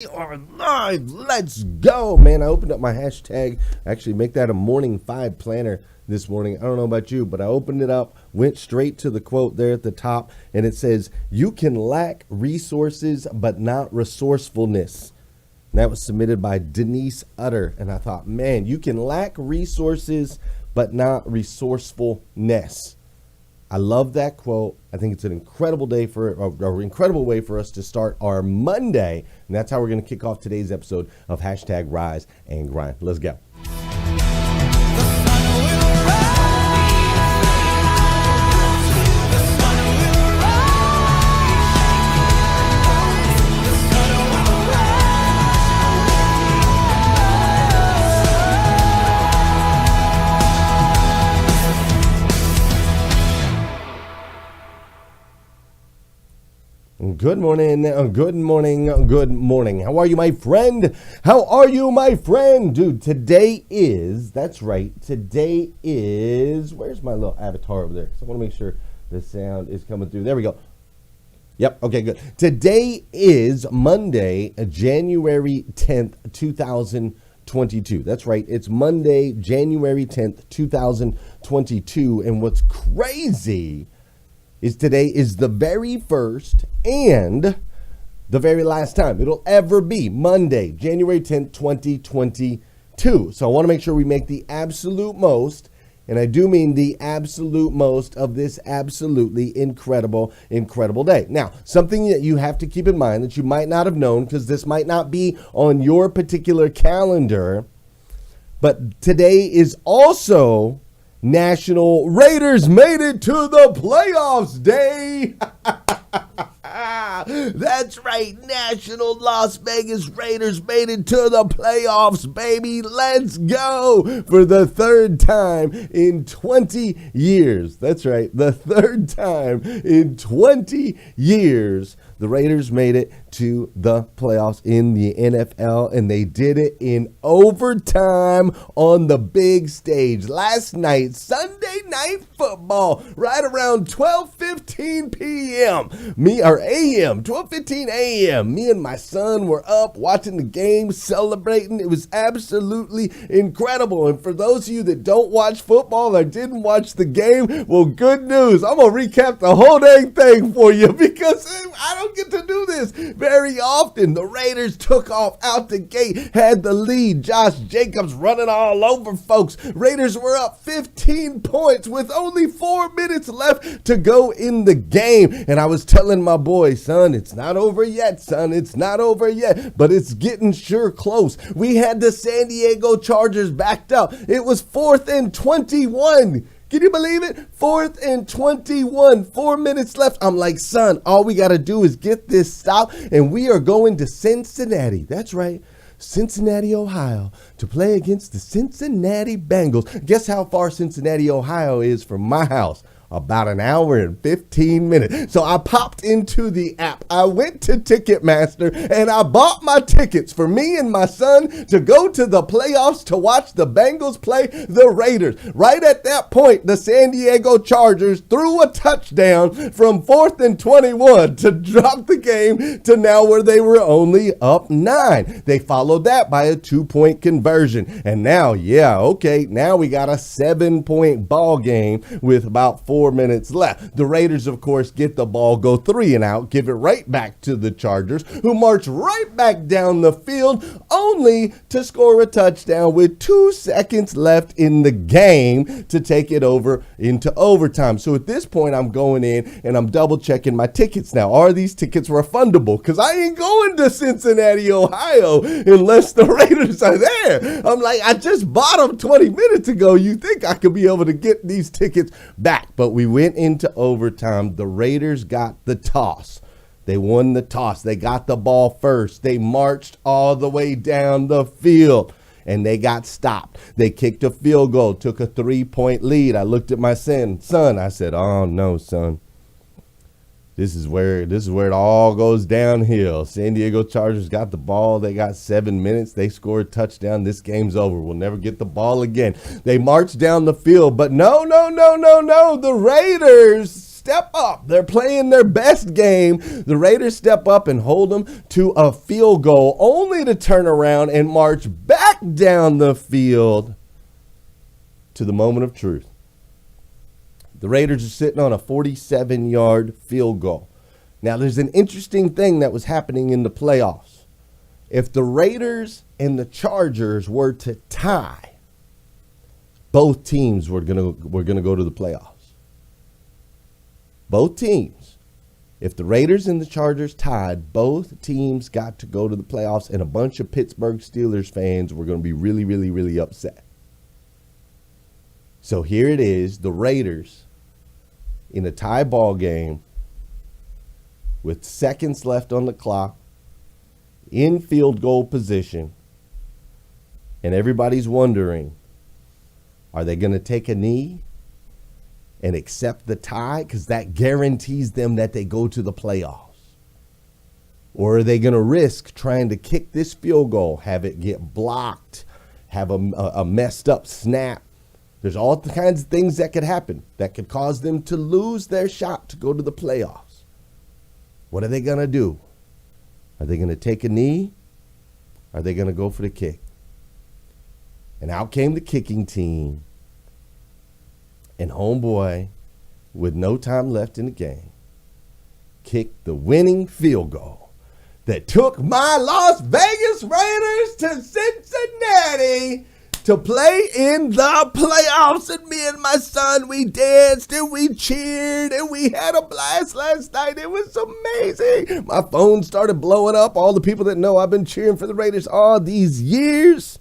We are live. Let's go, man. I opened up my hashtag. Actually, make that a morning 5 planner this morning. I don't know about you, but I opened it up, went straight to the quote there at the top, and it says, "You can lack resources, but not resourcefulness." And that was submitted by Denise Utter. And I thought, man, you can lack resources, but not resourcefulness. I love that quote. I think it's an incredible day or incredible way for us to start our Monday. And that's how we're going to kick off today's episode of hashtag Rise and Grind. Let's go. Good morning, good morning, good morning. How are you, my friend? How are you, my friend? Dude, that's right, today is, where's my little avatar over there? So I want to make sure the sound is coming through. There we go. Yep, okay, good. Today is Monday, January 10th, 2022. That's right, it's Monday, January 10th, 2022. And what's crazy is today is the very first and the very last time it'll ever be Monday, January 10th, 2022. So I want to make sure we make the absolute most, and I do mean the absolute most of this absolutely incredible day. Now, something that you have to keep in mind that you might not have known, because this might not be on your particular calendar, but today is also National Raiders Made It to the Playoffs Day. That's right, National Las Vegas Raiders made it to the playoffs, baby. Let's go for the third time in 20 years. That's right, the third time in 20 years. The Raiders made it to the playoffs in the NFL, and they did it in overtime on the big stage. Last night, Sunday Night Football, right around 12:15 p.m. 12:15 a.m. Me and my son were up watching the game, celebrating. It was absolutely incredible. And for those of you that don't watch football or didn't watch the game, well, good news. I'm going to recap the whole dang thing for you because I don't get to do this very often. The Raiders took off out the gate, had the lead. Josh Jacobs running all over folks. Raiders were up 15 points with only 4 minutes left to go in the game. And I was telling my boy, son, it's not over yet, son. It's not over yet, but it's getting sure close. We had the San Diego Chargers backed up. It was 4th and 21. Can you believe it? 4th and 21, 4 minutes left. I'm like, son, all we got to do is get this stop, and we are going to Cincinnati. That's right, Cincinnati, Ohio, to play against the Cincinnati Bengals. Guess how far Cincinnati, Ohio is from my house? About an hour and 15 minutes. So I popped into the app. I went to Ticketmaster and I bought my tickets for me and my son to go to the playoffs to watch the Bengals play the Raiders. Right at that point, the San Diego Chargers threw a touchdown from 4th and 21 to drop the game to now where they were only up 9. They followed that by a 2-point conversion. And now, now we got a 7-point ball game with about 4 minutes left. The Raiders, of course, get the ball, go 3 and out, give it right back to the Chargers, who march right back down the field, only to score a touchdown with 2 seconds left in the game to take it over into overtime. So at this point, I'm going in and I'm double checking my tickets now. Are these tickets refundable? Because I ain't going to Cincinnati, Ohio unless the Raiders are there. I'm like, I just bought them 20 minutes ago. You think I could be able to get these tickets back? But we went into overtime. The Raiders got the toss. They won the toss. They got the ball first. They marched all the way down the field, and they got stopped. They kicked a field goal, took a 3-point lead. I looked at my son. I said, oh, no, son. This is where it all goes downhill. San Diego Chargers got the ball. They got 7 minutes. They scored a touchdown. This game's over. We'll never get the ball again. They marched down the field, but no. The Raiders step up. They're playing their best game. The Raiders step up and hold them to a field goal, only to turn around and march back down the field to the moment of truth. The Raiders are sitting on a 47-yard field goal. Now, there's an interesting thing that was happening in the playoffs. If the Raiders and the Chargers were to tie, both teams were gonna go to the playoffs. Both teams. If the Raiders and the Chargers tied, both teams got to go to the playoffs, and a bunch of Pittsburgh Steelers fans were going to be really, really, really upset. So here it is, the Raiders in a tie ball game with seconds left on the clock, in field goal position, and everybody's wondering, are they going to take a knee and accept the tie? Because that guarantees them that they go to the playoffs. Or are they going to risk trying to kick this field goal, have it get blocked, have a messed up snap? There's all kinds of things that could happen that could cause them to lose their shot to go to the playoffs. What are they going to do? Are they going to take a knee? Are they going to go for the kick? And out came the kicking team. And homeboy, with no time left in the game, kicked the winning field goal that took my Las Vegas Raiders to Cincinnati to play in the playoffs. And me and my son, we danced and we cheered and we had a blast last night. It was amazing. My phone started blowing up. All the people that know I've been cheering for the Raiders all these years.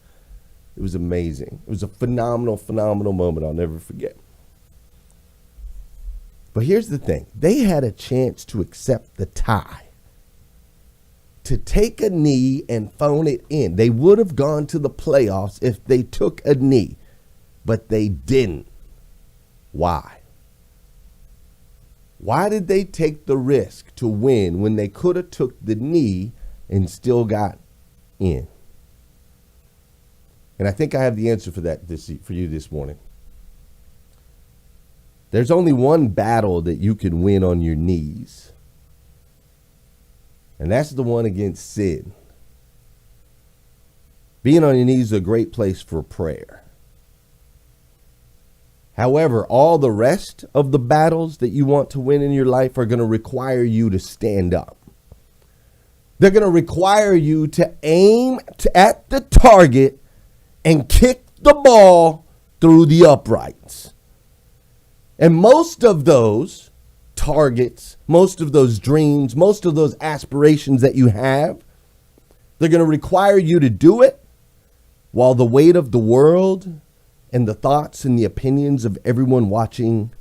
It was amazing. It was a phenomenal, phenomenal moment I'll never forget. But here's the thing. They had a chance to accept the tie, to take a knee and phone it in. They would have gone to the playoffs if they took a knee, but they didn't. Why? Why did they take the risk to win when they could have took the knee and still got in? And I think I have the answer for that for you this morning. There's only one battle that you can win on your knees, and that's the one against sin. Being on your knees is a great place for prayer. However, all the rest of the battles that you want to win in your life are going to require you to stand up. They're going to require you to aim at the target and kick the ball through the uprights. And most of those targets, most of those dreams, most of those aspirations that you have, they're going to require you to do it while the weight of the world and the thoughts and the opinions of everyone watching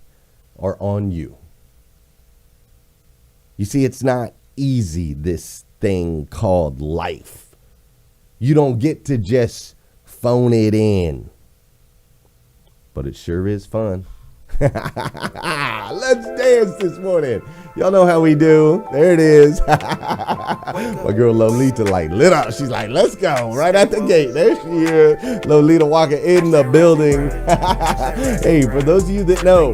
are on you. You see, it's not easy, this thing called life. You don't get to just phone it in. But it sure is fun. Let's dance this morning. Y'all know how we do. There it is. My girl Lolita lit up. She's like, let's go. Right at the gate. There she is. Lolita Walker in the building. Hey, for those of you that know,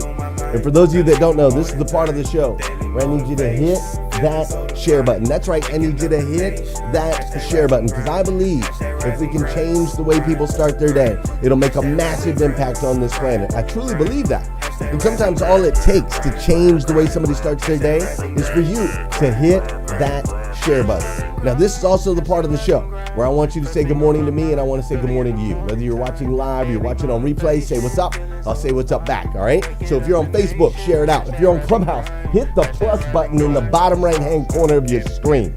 and for those of you that don't know, this is the part of the show where I need you to hit that share button. That's right. I need you to hit that share button, because I believe if we can change the way people start their day, it'll make a massive impact on this planet. I truly believe that. And sometimes all it takes to change the way somebody starts their day is for you to hit that share button. Now, this is also the part of the show where I want you to say good morning to me, and I want to say good morning to you. Whether you're watching live or you're watching on replay, say what's up. I'll say what's up back, all right? So if you're on Facebook, share it out. If you're on Clubhouse, hit the plus button in the bottom right-hand corner of your screen.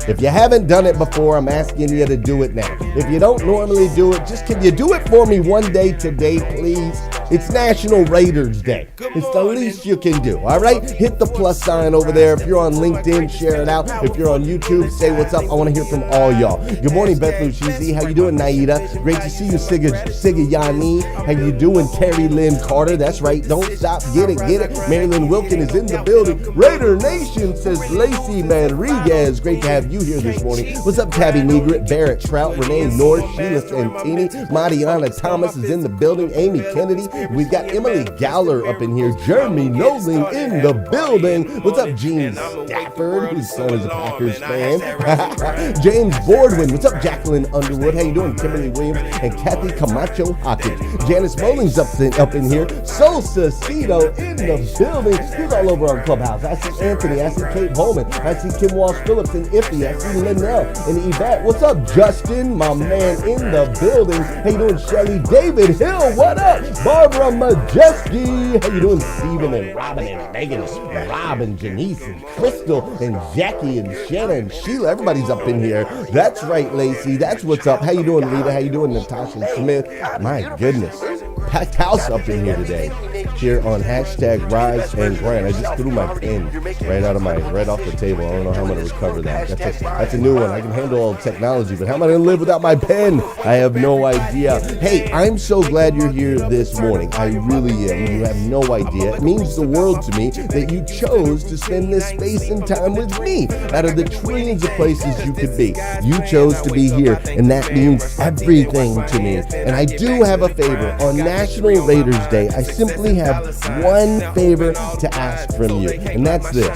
If you haven't done it before, I'm asking you to do it now. If you don't normally do it, just can you do it for me one day today, please? It's National Raiders Day. It's the least you can do, all right? Hit the plus sign over there. If you're on LinkedIn, share it out. If you're on YouTube, say what's up. I want to hear from all y'all. Good morning, Beth Lucchese. How you doing, Naida? Great to see you, Siga Yani. How you doing, Terry Lynn Carter? That's right. Don't stop. Get it, get it. Marilyn Wilkin is in the building. Raider Nation, says Lacey Rodriguez. Great to have you here this morning. What's up, Tabby Negret, Barrett Trout, Renee North, Sheila Santini, Mariana Thomas is in the building. Amy Kennedy, We've got Emily Galler up in here. Jeremy Nolan in the building. What's up, Gene Stafford, whose son is a Packers fan? James Boardwin. What's up, Jacqueline Underwood? How you doing? Kimberly Williams and Kathy Camacho Hawkins. Janice Mullings up in here. Sosa Cito in the building. He's all over our clubhouse. I see Anthony. I see Kate Bowman. I see Kim Walsh Phillips and Iffy. I see Linnell and Yvette. What's up, Justin? My man in the building. How you doing, Shelly? David Hill. What up? Barbara Majeski. How you doing, Stephen and Robin and Megan and Rob and Janice and Crystal and Jackie and Shanna and Sheila. Everybody's up in here. That's right, Lacey. That's what's up. How you doing, Rita? How you doing, Natasha Smith? My goodness. Packed house up in here today. Here on hashtag Rise and Grind. I just threw my pen right off the table. I don't know how I'm going to recover that. That's a new one. I can handle all the technology, but how am I going to live without my pen? I have no idea. Hey, I'm so glad you're here this morning. I really am. You have no idea. It means the world to me that you chose to spend this space and time with me. Out of the trillions of places you could be, you chose to be here, and that means everything to me. And I do have a favor. On National Raiders Day, I simply have one favor to ask from you, and that's this.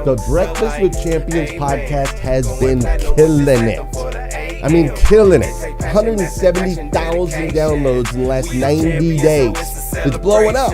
The Breakfast with Champions podcast has been killing it. I mean, killing it. 170,000 downloads in the last 90 days. It's blowing up.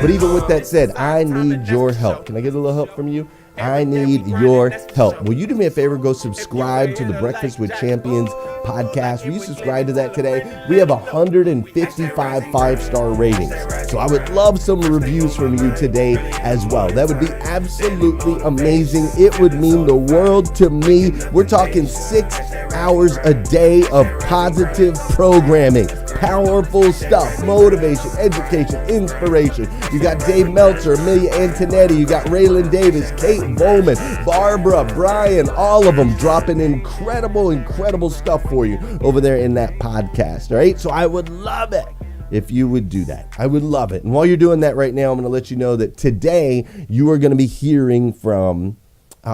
But even with that said, I need your help. Can I get a little help from you? I need your help. Will you do me a favor? Go subscribe to the Breakfast with Champions podcast. Will you subscribe to that today? We have 155 5-star ratings. So I would love some reviews from you today as well. That would be absolutely amazing. It would mean the world to me. We're talking 6 hours a day of positive programming. Powerful stuff, motivation, education, inspiration. You got Dave Meltzer, Amelia Antonetti, you got Raylan Davis, Kate Bowman, Barbara, Brian, all of them dropping incredible stuff for you over there in that podcast, all right? So I would love it if you would do that. I would love it. And while you're doing that right now, I'm going to let you know that today you are going to be hearing from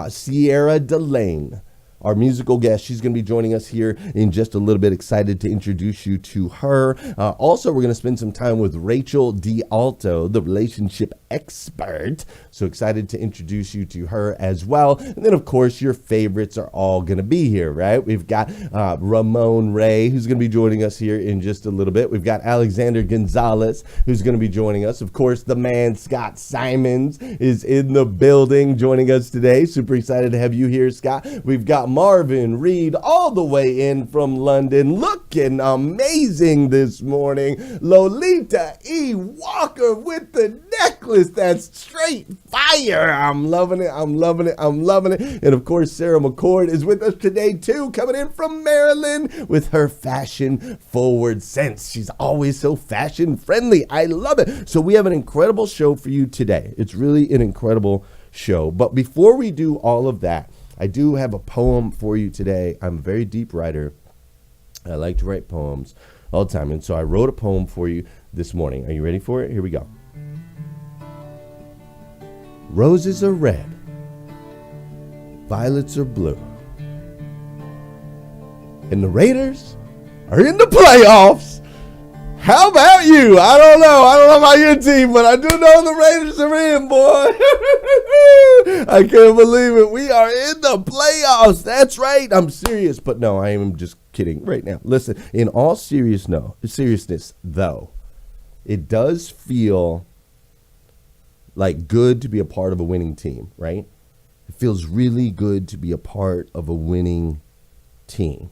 Sierra Delaine, our musical guest. She's going to be joining us here in just a little bit. Excited to introduce you to her. Also, we're going to spend some time with Rachel Dealto, the relationship expert. So excited to introduce you to her as well. And then, of course, your favorites are all going to be here, right? We've got Ramon Ray, who's going to be joining us here in just a little bit. We've got Alexander Gonzalez, who's going to be joining us. Of course, the man Scott Simons is in the building joining us today. Super excited to have you here, Scott. We've got Marvin Reid all the way in from London, looking amazing this morning. Lolita Walker with the necklace that's straight fire. I'm loving it. And of course, Sara McCord is with us today too, coming in from Maryland with her fashion forward sense. She's always so fashion friendly. I love it. So we have an incredible show for you today. It's really an incredible show. But before we do all of that, I do have a poem for you today. I'm a very deep writer. I like to write poems all the time. And so I wrote a poem for you this morning. Are you ready for it? Here we go. Roses are red. Violets are blue. And the Raiders are in the playoffs. How about you? I don't know about your team, but I do know the Raiders are in, boy. I can't believe it. We are in the playoffs. That's right. I'm serious, but no, I am just kidding right now. Listen, in all seriousness, though, it does feel like good to be a part of a winning team, right? It feels really good to be a part of a winning team.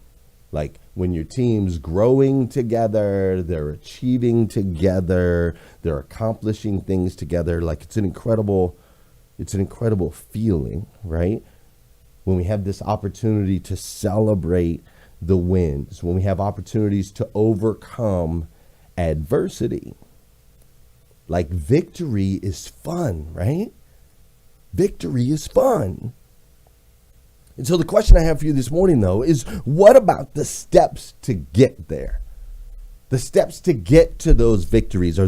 Like when your team's growing together, they're achieving together, they're accomplishing things together. Like it's an incredible feeling, right? When we have this opportunity to celebrate the wins, when we have opportunities to overcome adversity. Like victory is fun, right? Victory is fun. And so the question I have for you this morning, though, is what about the steps to get there? The steps to get to those victories.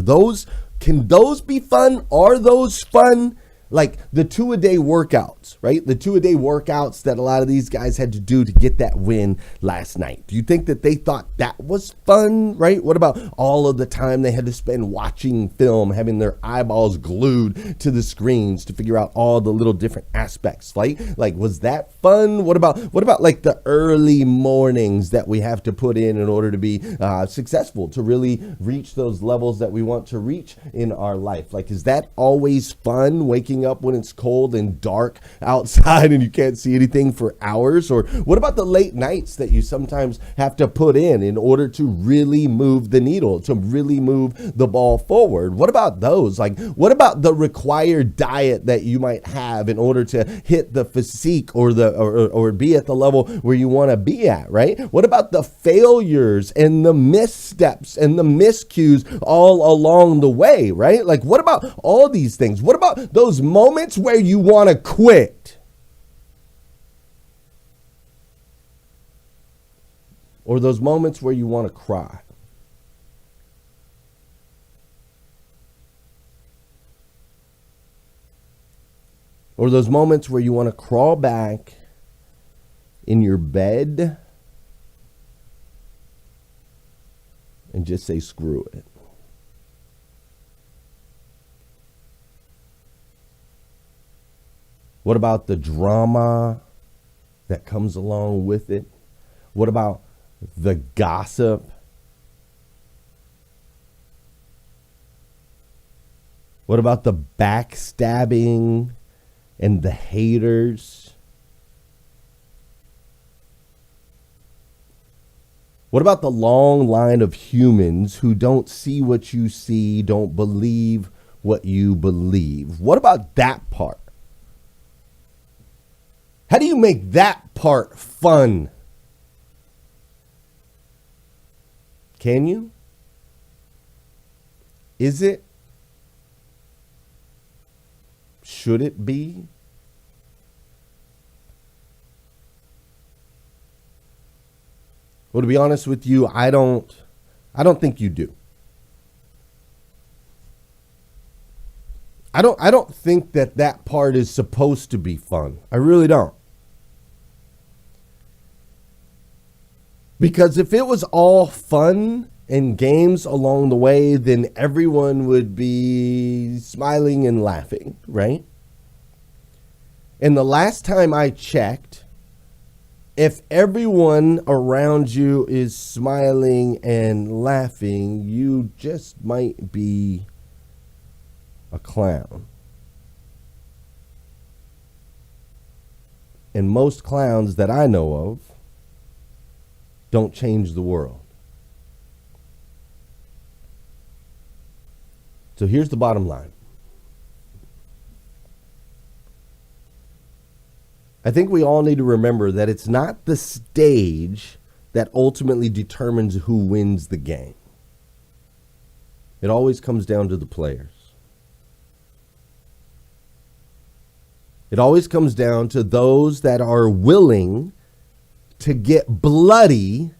Can those be fun? Are those fun? Like the 2-a-day workouts, right? The 2-a-day workouts that a lot of these guys had to do to get that win last night. Do you think that they thought that was fun, right? What about all of the time they had to spend watching film, having their eyeballs glued to the screens to figure out all the little different aspects? Like was that fun? What about like the early mornings that we have to put in order to be successful, to really reach those levels that we want to reach in our life? Like, is that always fun, waking up when it's cold and dark outside and you can't see anything for hours? Or what about the late nights that you sometimes have to put in order to really move the needle, to really move the ball forward? What about those? Like, what about the required diet that you might have in order to hit the physique or be at the level where you want to be at, right? What about the failures and the missteps and the miscues all along the way, right? Like, what about all these things? What about those moments where you want to quit? Or those moments where you want to cry? Or those moments where you want to crawl back in your bed and just say, screw it. What about the drama that comes along with it? What about the gossip? What about the backstabbing and the haters? What about the long line of humans who don't see what you see, don't believe what you believe? What about that part? How do you make that part fun? Can you? Is it? Should it be? Well, to be honest with you, I don't think you do. I don't think that part is supposed to be fun. I really don't. Because if it was all fun and games along the way, then everyone would be smiling and laughing, right? And the last time I checked, if everyone around you is smiling and laughing, you just might be a clown. And most clowns that I know of don't change the world. So here's the bottom line. I think we all need to remember that it's not the stage that ultimately determines who wins the game. It always comes down to the players. It always comes down to those that are willing to get bloody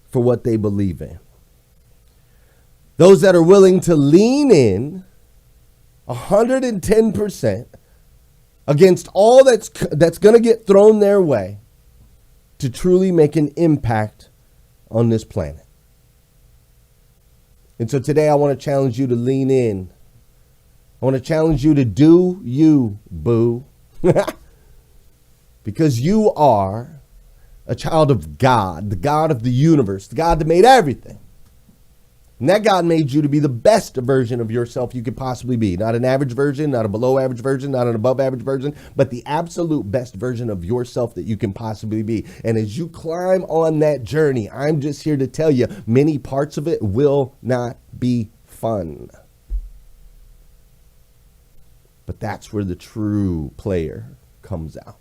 for what they believe in. Those that are willing to lean in 110% against all that's going to get thrown their way to truly make an impact on this planet. And so today I want to challenge you to lean in. I want to challenge you to do you, boo. Because you are a child of God, the God of the universe, the God that made everything. And that God made you to be the best version of yourself you could possibly be. Not an average version, not a below average version, not an above average version, but the absolute best version of yourself that you can possibly be. And as you climb on that journey, I'm just here to tell you, many parts of it will not be fun. But that's where the true player comes out.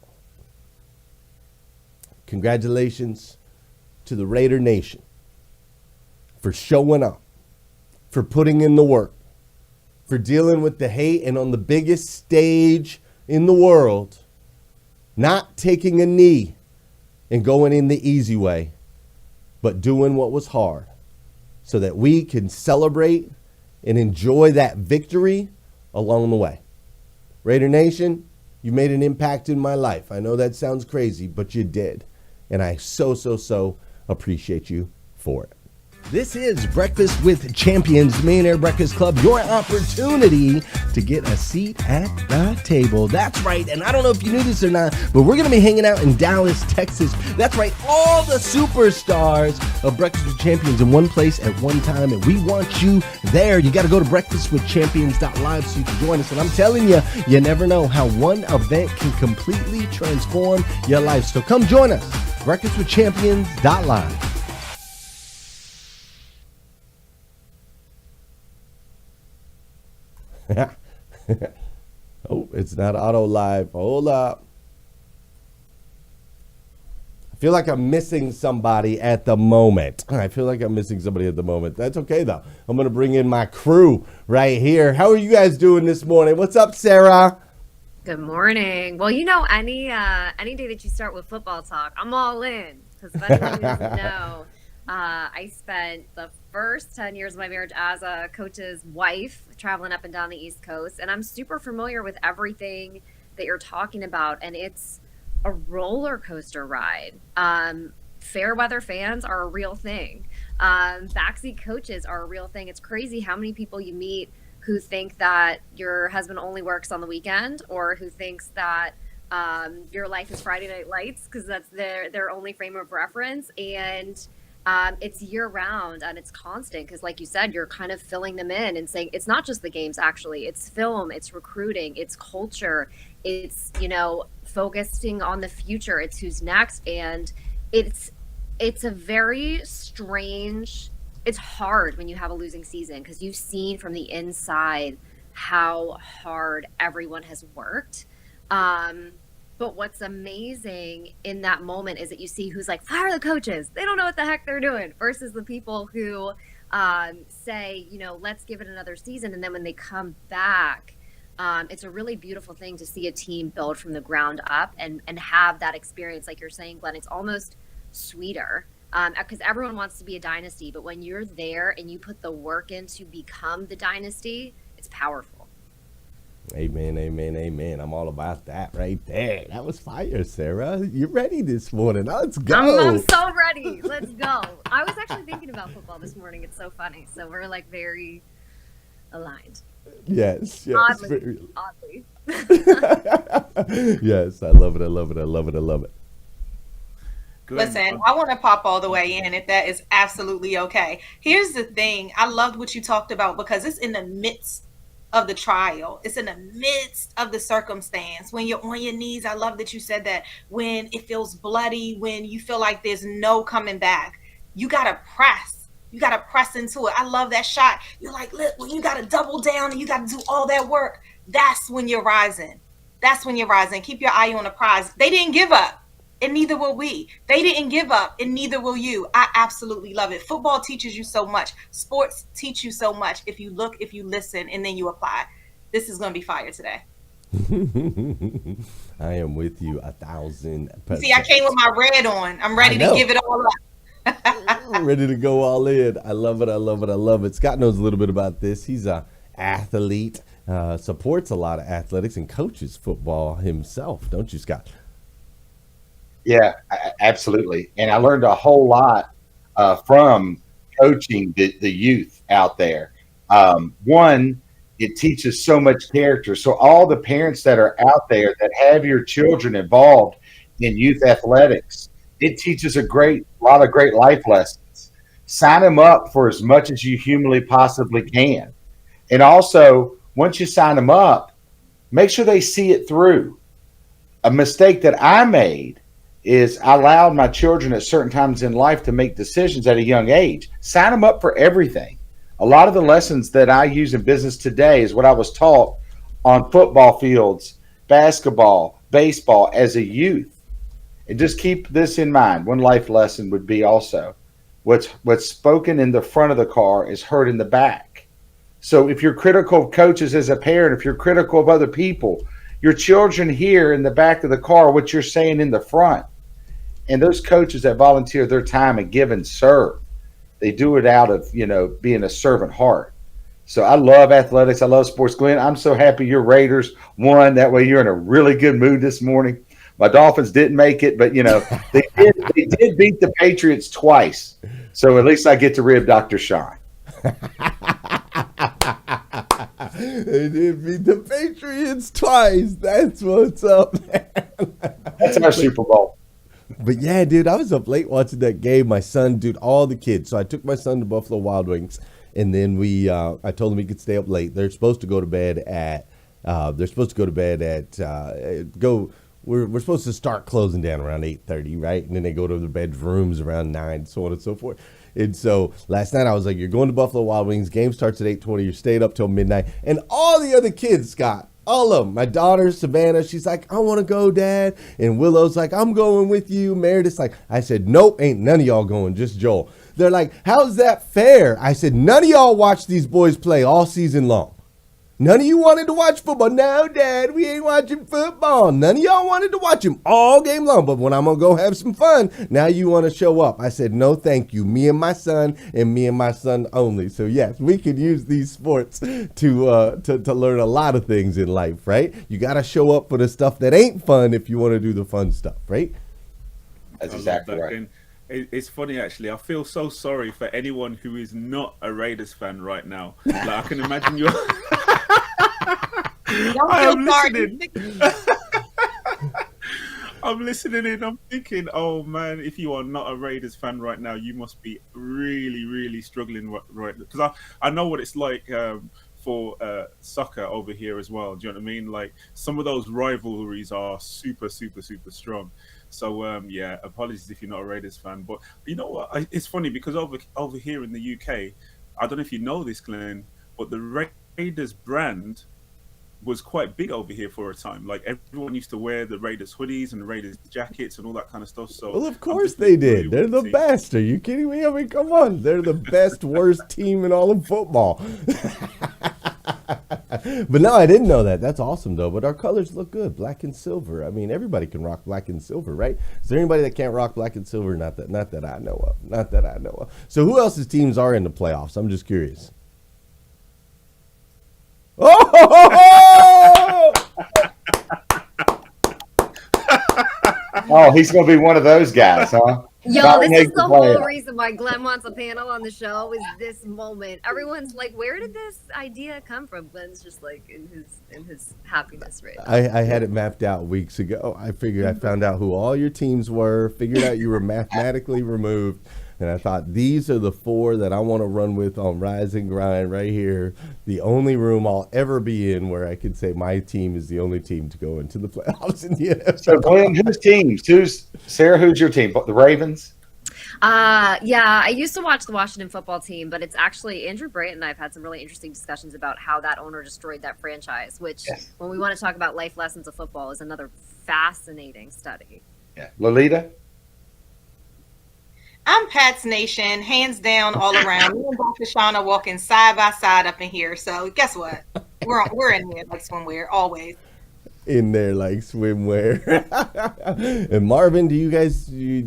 Congratulations to the Raider Nation for showing up, for putting in the work, for dealing with the hate, and on the biggest stage in the world, not taking a knee and going in the easy way, but doing what was hard so that we can celebrate and enjoy that victory along the way. Raider Nation, you made an impact in my life. I know that sounds crazy, but you did. And I so appreciate you for it. This is Breakfast with Champions, Millionaire Breakfast Club, your opportunity to get a seat at the table. That's right, and I don't know if you knew this or not, but we're going to be hanging out in Dallas, Texas. That's right, all the superstars of Breakfast with Champions in one place at one time, and we want you there. You got to go to breakfastwithchampions.live so you can join us, and I'm telling you, you never know how one event can completely transform your life. So come join us, breakfastwithchampions.live. Oh, it's not auto live. Hold up. I feel like I'm missing somebody at the moment. That's okay, though. I'm going to bring in my crew right here. How are you guys doing this morning? What's up, Sarah? Good morning. Well, any day that you start with football talk, I'm all in. Because if anyone doesn't know, I spent the first 10 years of my marriage as a coach's wife, traveling up and down the East Coast. And I'm super familiar with everything that you're talking about. And it's a roller coaster ride. Fair weather fans are a real thing. Backseat coaches are a real thing. It's crazy how many people you meet who think that your husband only works on the weekend, or who thinks that your life is Friday Night Lights, because that's their only frame of reference. And it's year round and it's constant, because like you said, you're kind of filling them in and saying it's not just the games, actually. It's film, it's recruiting, it's culture, it's, focusing on the future, it's who's next. And it's a very strange, it's hard when you have a losing season, because you've seen from the inside how hard everyone has worked. But what's amazing in that moment is that you see who's like, fire the coaches. They don't know what the heck they're doing, versus the people who say, let's give it another season. And then when they come back, it's a really beautiful thing to see a team build from the ground up and have that experience. Like you're saying, Glenn, it's almost sweeter, because everyone wants to be a dynasty. But when you're there and you put the work in to become the dynasty, it's powerful. Amen, amen, amen. I'm all about that right there. That was fire, Sarah. You're ready this morning. Let's go. I'm so ready. Let's go. I was actually thinking about football this morning. It's so funny. So we're like very aligned. Yes. Oddly. Yes, I love it. Listen, I want to pop all the way in if that is absolutely okay. Here's the thing. I loved what you talked about, because it's in the midst of the trial. It's in the midst of the circumstance. When you're on your knees, I love that you said that. When it feels bloody, when you feel like there's no coming back, you got to press. You got to press into it. I love that shot. You're like, look, when you got to double down and you got to do all that work, that's when you're rising. Keep your eye on the prize. They didn't give up, and neither will we. They didn't give up, and neither will you. I absolutely love it. Football teaches you so much. Sports teach you so much if you look, if you listen, and then you apply. This is going to be fire today. I am with you 1,000%. See, I came with my red on. I'm ready to give it all up. I'm ready to go all in. I love it. Scott knows a little bit about this. He's an athlete, supports a lot of athletics, and coaches football himself. Don't you, Scott? Yeah, absolutely. And I learned a whole lot from coaching the youth out there. One, it teaches so much character. So all the parents that are out there that have your children involved in youth athletics, it teaches a lot of great life lessons. Sign them up for as much as you humanly possibly can. And also, once you sign them up, make sure they see it through. A mistake that I made is I allowed my children at certain times in life to make decisions at a young age. Sign them up for everything. A lot of the lessons that I use in business today is what I was taught on football fields, basketball, baseball as a youth. And just keep this in mind. One life lesson would be also what's spoken in the front of the car is heard in the back. So if you're critical of coaches as a parent, if you're critical of other people, your children hear in the back of the car what you're saying in the front. And those coaches that volunteer their time and give and serve, they do it out of, being a servant heart. So I love athletics. I love sports. Glenn, I'm so happy your Raiders won. That way you're in a really good mood this morning. My Dolphins didn't make it, but they did beat the Patriots twice. So at least I get to rib Dr. Sean. They did beat the Patriots twice. That's what's up, man. That's our Super Bowl. But yeah, dude, I was up late watching that game. My son, dude, all the kids. So I took my son to Buffalo Wild Wings, and then I told him he could stay up late. They're supposed to go to bed at. We're supposed to start closing down around 8:30, right? And then they go to their bedrooms around 9, so on and so forth. And so last night I was like, you're going to Buffalo Wild Wings. Game starts at 8:20. You're staying up till midnight. And all the other kids, Scott, all of them. My daughter, Savannah, she's like, I want to go, Dad. And Willow's like, I'm going with you. Meredith's like, I said, nope, ain't none of y'all going, just Joel. They're like, how's that fair? I said, none of y'all watch these boys play all season long. None of you wanted to watch football. No, Dad, we ain't watching football. None of y'all wanted to watch him all game long. But when I'm going to go have some fun, now you want to show up. I said, no, thank you. Me and my son and me and my son only. So, yes, we could use these sports to learn a lot of things in life, right? You got to show up for the stuff that ain't fun if you want to do the fun stuff, right? That's exactly right. And it's funny, actually. I feel so sorry for anyone who is not a Raiders fan right now. Like, I can imagine you're... I am listening. I'm listening in. I'm thinking, oh man, if you are not a Raiders fan right now, you must be really, really struggling right. Because I know what it's like for soccer over here as well. Do you know what I mean? Like some of those rivalries are super, super, super strong. So yeah, apologies if you're not a Raiders fan. But you know what? It's funny because over here in the UK, I don't know if you know this, Glenn, but the Raiders brand was quite big over here for a time. Like everyone used to wear the Raiders hoodies and the Raiders jackets and all that kind of stuff. So well, of course they did. They're the best. Are you kidding me? I mean, come on. They're the best, worst team in all of football. But no, I didn't know that. That's awesome, though. But our colors look good, black and silver. I mean, everybody can rock black and silver, right? Is there anybody that can't rock black and silver? Not that I know of. Not that I know of. So who else's teams are in the playoffs? I'm just curious. Oh! Oh, he's going to be one of those guys, huh? Yo, this is the whole reason why Glenn wants a panel on the show is this moment. Everyone's like, where did this idea come from? Glenn's just like in his happiness right now. I had it mapped out weeks ago. I found out who all your teams were, figured out you were mathematically removed. And I thought, these are the 4 that I want to run with on Rise and Grind right here. The only room I'll ever be in where I can say my team is the only team to go into the playoffs in the NFL. So, Glenn, whose teams? Sarah, who's your team? The Ravens? Yeah, I used to watch the Washington football team, but it's actually Andrew Brandt and I have had some really interesting discussions about how that owner destroyed that franchise, which when we want to talk about life lessons of football is another fascinating study. Yeah. Lolita? I'm Pat's Nation, hands down, all around. Me and Dr. Sean are walking side by side up in here. So guess what? We're in there like swimwear, always. In there like swimwear. And Marvin, do you guys you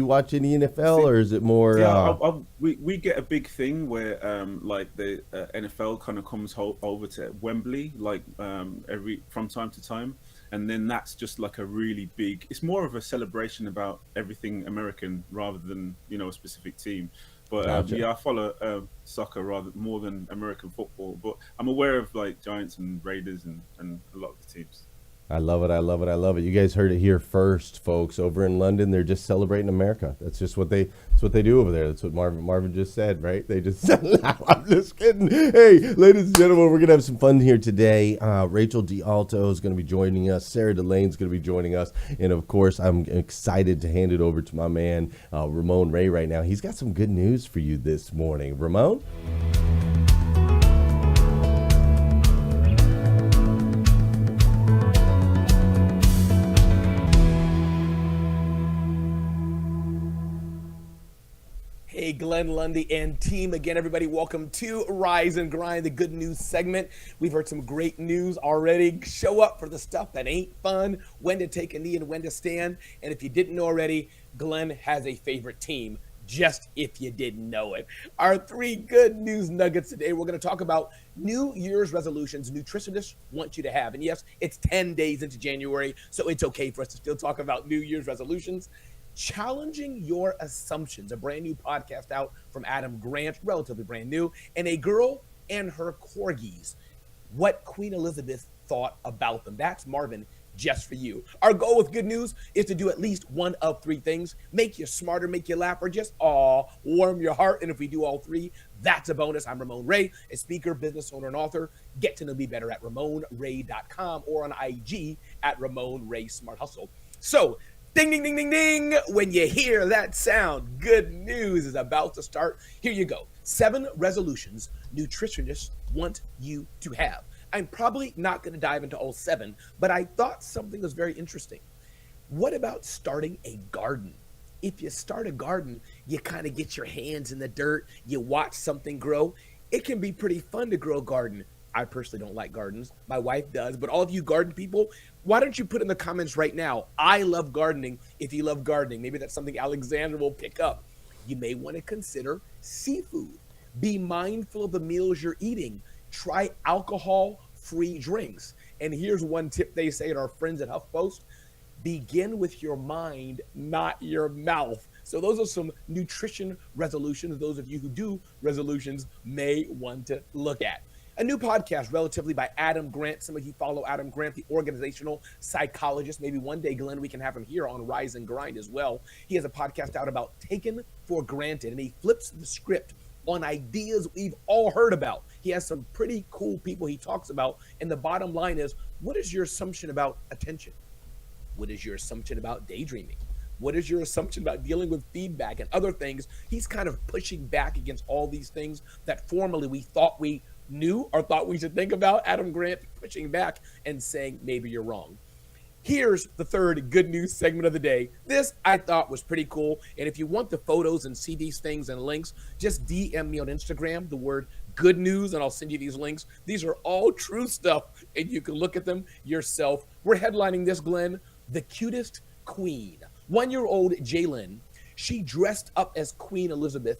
watch any NFL or is it more? Yeah, we get a big thing where like the NFL kind of comes over to Wembley like from time to time. And then that's just like a really big, it's more of a celebration about everything American rather than, a specific team. But Gotcha. yeah, I follow soccer more than American football. But I'm aware of like Giants and Raiders and a lot of the teams. I love it. I love it. I love it. You guys heard it here first, folks. Over in London, they're just celebrating America. That's just what they do over there. That's what Marvin just said, right? They just I'm just kidding. Hey, ladies and gentlemen, we're going to have some fun here today. Rachel Dealto is going to be joining us. Sarah Delaine is going to be joining us. And, of course, I'm excited to hand it over to my man, Ramon Ray, right now. He's got some good news for you this morning. Ramon? Hey, Glenn, Lundy, and team. Again, everybody, welcome to Rise and Grind, the good news segment. We've heard some great news already. Show up for the stuff that ain't fun, when to take a knee and when to stand. And if you didn't know already, Glenn has a favorite team. just if you didn't know it. Our 3 good news nuggets today. We're going to talk about New Year's resolutions nutritionists want you to have. And yes, it's 10 days into January, so it's okay for us to still talk about New Year's resolutions. Challenging Your Assumptions, a brand new podcast out from Adam Grant, relatively brand new, and A Girl and Her Corgis. What Queen Elizabeth thought about them. That's Marvin, just for you. Our goal with good news is to do at least one of 3 things. Make you smarter, make you laugh, or just warm your heart. And if we do all 3, that's a bonus. I'm Ramon Ray, a speaker, business owner, and author. Get to know me better at RamonRay.com or on IG at Ramon Ray Smart Hustle. So, ding, ding, ding, ding, ding. When you hear that sound, good news is about to start. Here you go. 7 resolutions nutritionists want you to have. I'm probably not going to dive into all 7, but I thought something was very interesting. What about starting a garden? If you start a garden, you kind of get your hands in the dirt, you watch something grow. It can be pretty fun to grow a garden. I personally don't like gardens. My wife does, but all of you garden people, why don't you put in the comments right now, I love gardening, if you love gardening. Maybe that's something Alexandra will pick up. You may want to consider seafood. Be mindful of the meals you're eating. Try alcohol-free drinks. And here's one tip they say at our friends at HuffPost. Begin with your mind, not your mouth. So those are some nutrition resolutions those of you who do resolutions may want to look at. A new podcast, relatively, by Adam Grant. Some of you follow Adam Grant, the organizational psychologist. Maybe one day, Glenn, we can have him here on Rise and Grind as well. He has a podcast out about taken for granted, and he flips the script on ideas we've all heard about. He has some pretty cool people he talks about. And the bottom line is, what is your assumption about attention? What is your assumption about daydreaming? What is your assumption about dealing with feedback and other things? He's kind of pushing back against all these things that formerly we thought we knew or thought we should think about. Adam Grant pushing back and saying, maybe you're wrong. Here's the 3rd good news segment of the day. This I thought was pretty cool. And if you want the photos and see these things and links, just DM me on Instagram, the word good news, and I'll send you these links. These are all true stuff, and you can look at them yourself. We're headlining this, Glenn, the cutest queen. 1-year-old Jalen, she dressed up as Queen Elizabeth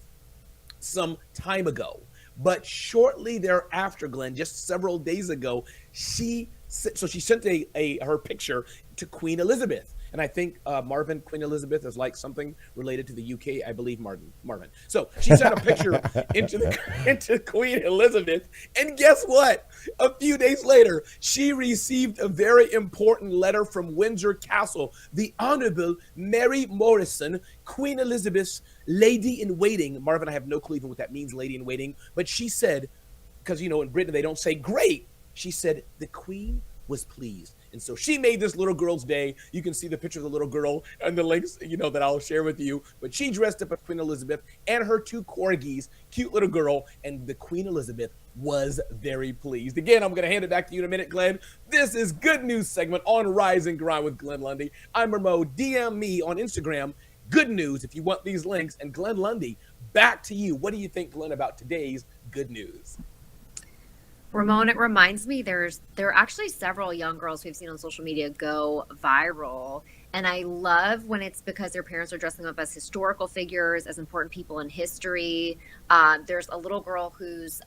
some time ago. But shortly thereafter, Glenn, just several days ago, she sent her picture to Queen Elizabeth. And I think Marvin, Queen Elizabeth is like something related to the UK, I believe, Marvin. So she sent a picture into Queen Elizabeth. And guess what? A few days later, she received a very important letter from Windsor Castle. The Honorable Mary Morrison, Queen Elizabeth's lady in waiting. Marvin, I have no clue even what that means, lady in waiting. But she said, because, in Britain, they don't say great. She said, the Queen was pleased. And so she made this little girl's day. You can see the picture of the little girl and the links, that I'll share with you. But she dressed up as Queen Elizabeth and her 2 corgis, cute little girl, and the Queen Elizabeth was very pleased. Again, I'm going to hand it back to you in a minute, Glenn. This is Good News segment on Rise and Grind with Glenn Lundy. I'm Ramon. DM me on Instagram. Good news if you want these links. And Glenn Lundy, back to you. What do you think, Glenn, about today's good news? Ramon, it reminds me there are actually several young girls we've seen on social media go viral. And I love when it's because their parents are dressing up as historical figures, as important people in history. There's a little girl whose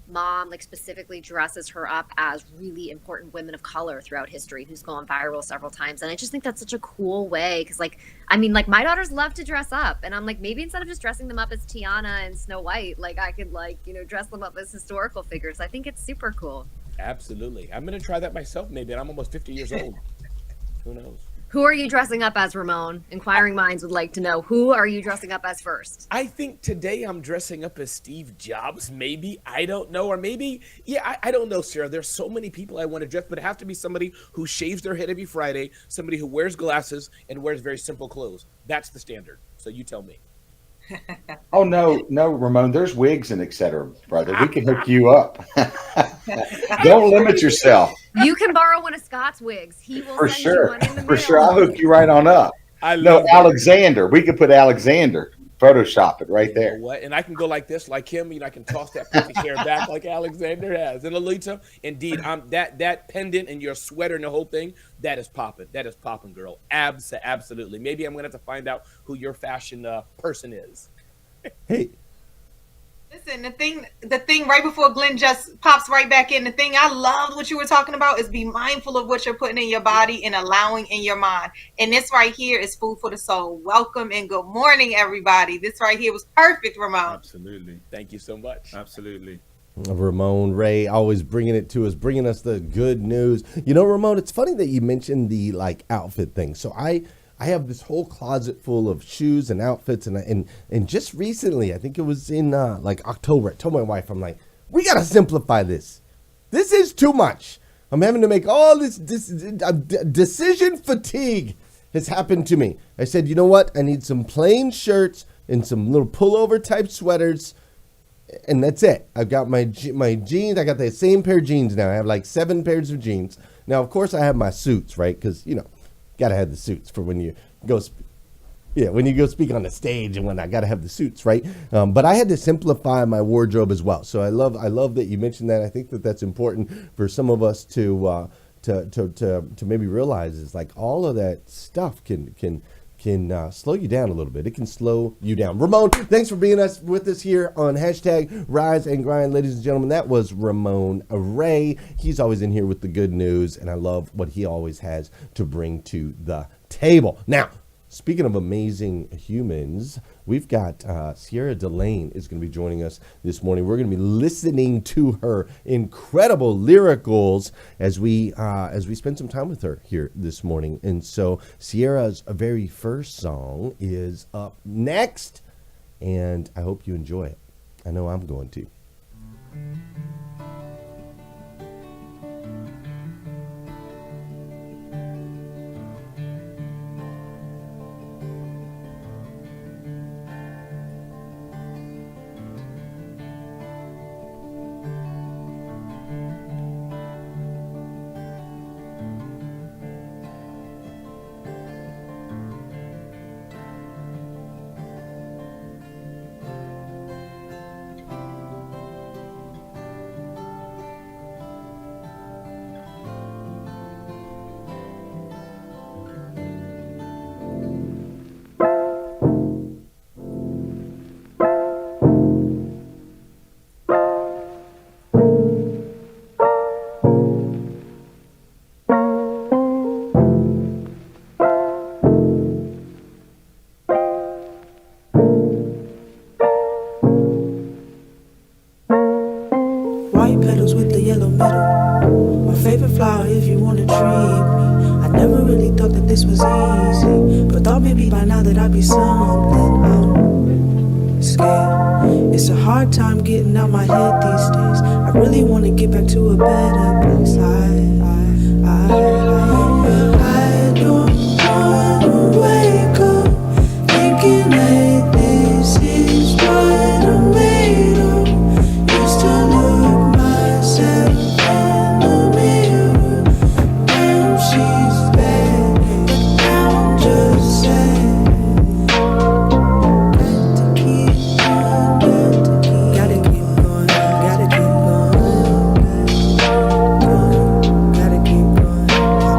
mom specifically dresses her up as really important women of color throughout history who's gone viral several times. And I just think that's such a cool way because my daughters love to dress up, and I'm like, maybe instead of just dressing them up as Tiana and Snow White, I could dress them up as historical figures. I think it's super cool. Absolutely. I'm going to try that myself maybe. I'm almost 50 years old. Who knows? Who are you dressing up as, Ramon? Inquiring minds would like to know. Who are you dressing up as first? I think today I'm dressing up as Steve Jobs, maybe. I don't know. Or maybe, I don't know, Sarah. There's so many people I want to dress, but it has to be somebody who shaves their head every Friday, somebody who wears glasses and wears very simple clothes. That's the standard. So you tell me. Oh, no, Ramon, there's wigs and et cetera, brother. We can hook you up. Don't limit yourself. You can borrow one of Scott's wigs. He will send you one in the mail. For sure. I'll hook you right on up. I love Alexander. We could put Alexander. Photoshop it right You there. know what? And I can go like this, like him. I can toss that perfect hair back like Alexander has. And Lolita, indeed, that pendant and your sweater and the whole thing, that is popping. That is popping, girl. Absolutely. Maybe I'm gonna have to find out who your fashion person is. Hey, Listen, the thing right before Glenn just pops right back in, the thing I loved what you were talking about is be mindful of what you're putting in your body and allowing in your mind. And this right here is food for the soul. Welcome and good morning, everybody. This right here was perfect, Ramon. Absolutely. Thank you so much. Absolutely. Ramon Ray always bringing it to us, bringing us the good news. You know, Ramon, it's funny that you mentioned the like outfit thing. So I have this whole closet full of shoes and outfits, and just recently, I think it was in like October, I told my wife, I'm like, we gotta simplify this. This is too much. I'm having to make all this decision fatigue has happened to me. I said, you know what? I need some plain shirts and some little pullover type sweaters, and that's it. I've got my jeans. I got the same pair of jeans now. I have like 7 pairs of jeans. Now, of course, I have my suits, right? Because, you know, gotta have the suits for when you go when you go speak on the stage and whatnot. Gotta have the suits, right? But I had to simplify my wardrobe as well. So I love that you mentioned that. I think that that's important for some of us to maybe realize is like all of that stuff can slow you down a little bit. It can slow you down. Ramon, thanks for being with us here on hashtag Rise and Grind, ladies and gentlemen. That was Ramon Ray. He's always in here with the good news, and I love what he always has to bring to the table. Now, speaking of amazing humans, we've got Sierra Delaine is going to be joining us this morning. We're going to be listening to her incredible lyricals as we spend some time with her here this morning. And so Sierra's very first song is up next, and I hope you enjoy it. I know I'm going to. White petals with the yellow middle. My favorite flower if you wanna treat me. I never really thought that this was easy, but thought maybe by now that I'd be something. I'm scared. It's a hard time getting out my head these days. I really wanna get back to a better place. I don't wanna wake up thinking that this is what I'm made of. Used to look myself in the mirror. Now she's back, but now I'm just sad. Gotta keep going, gotta keep going, gotta keep going.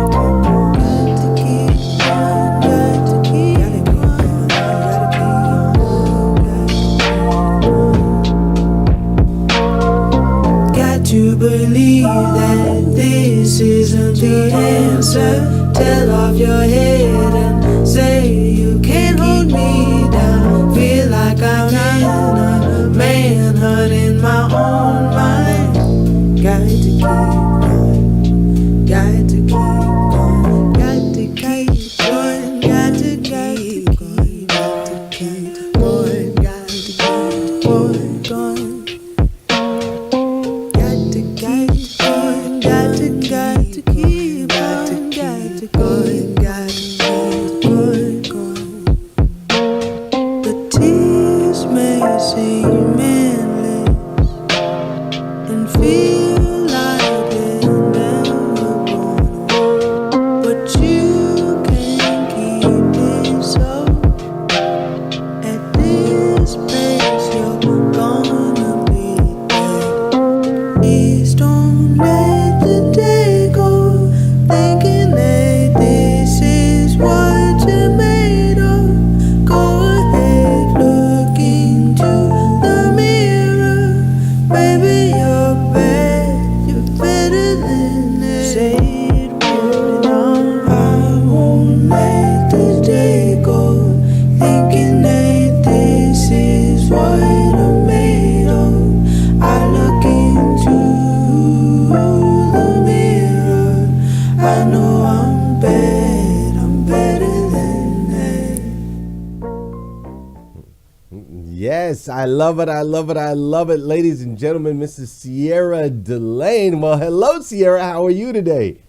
Yes, I love it. I love it. I love it. Ladies and gentlemen, Mrs. Sierra Delaine. Well, hello, Sierra. How are you today?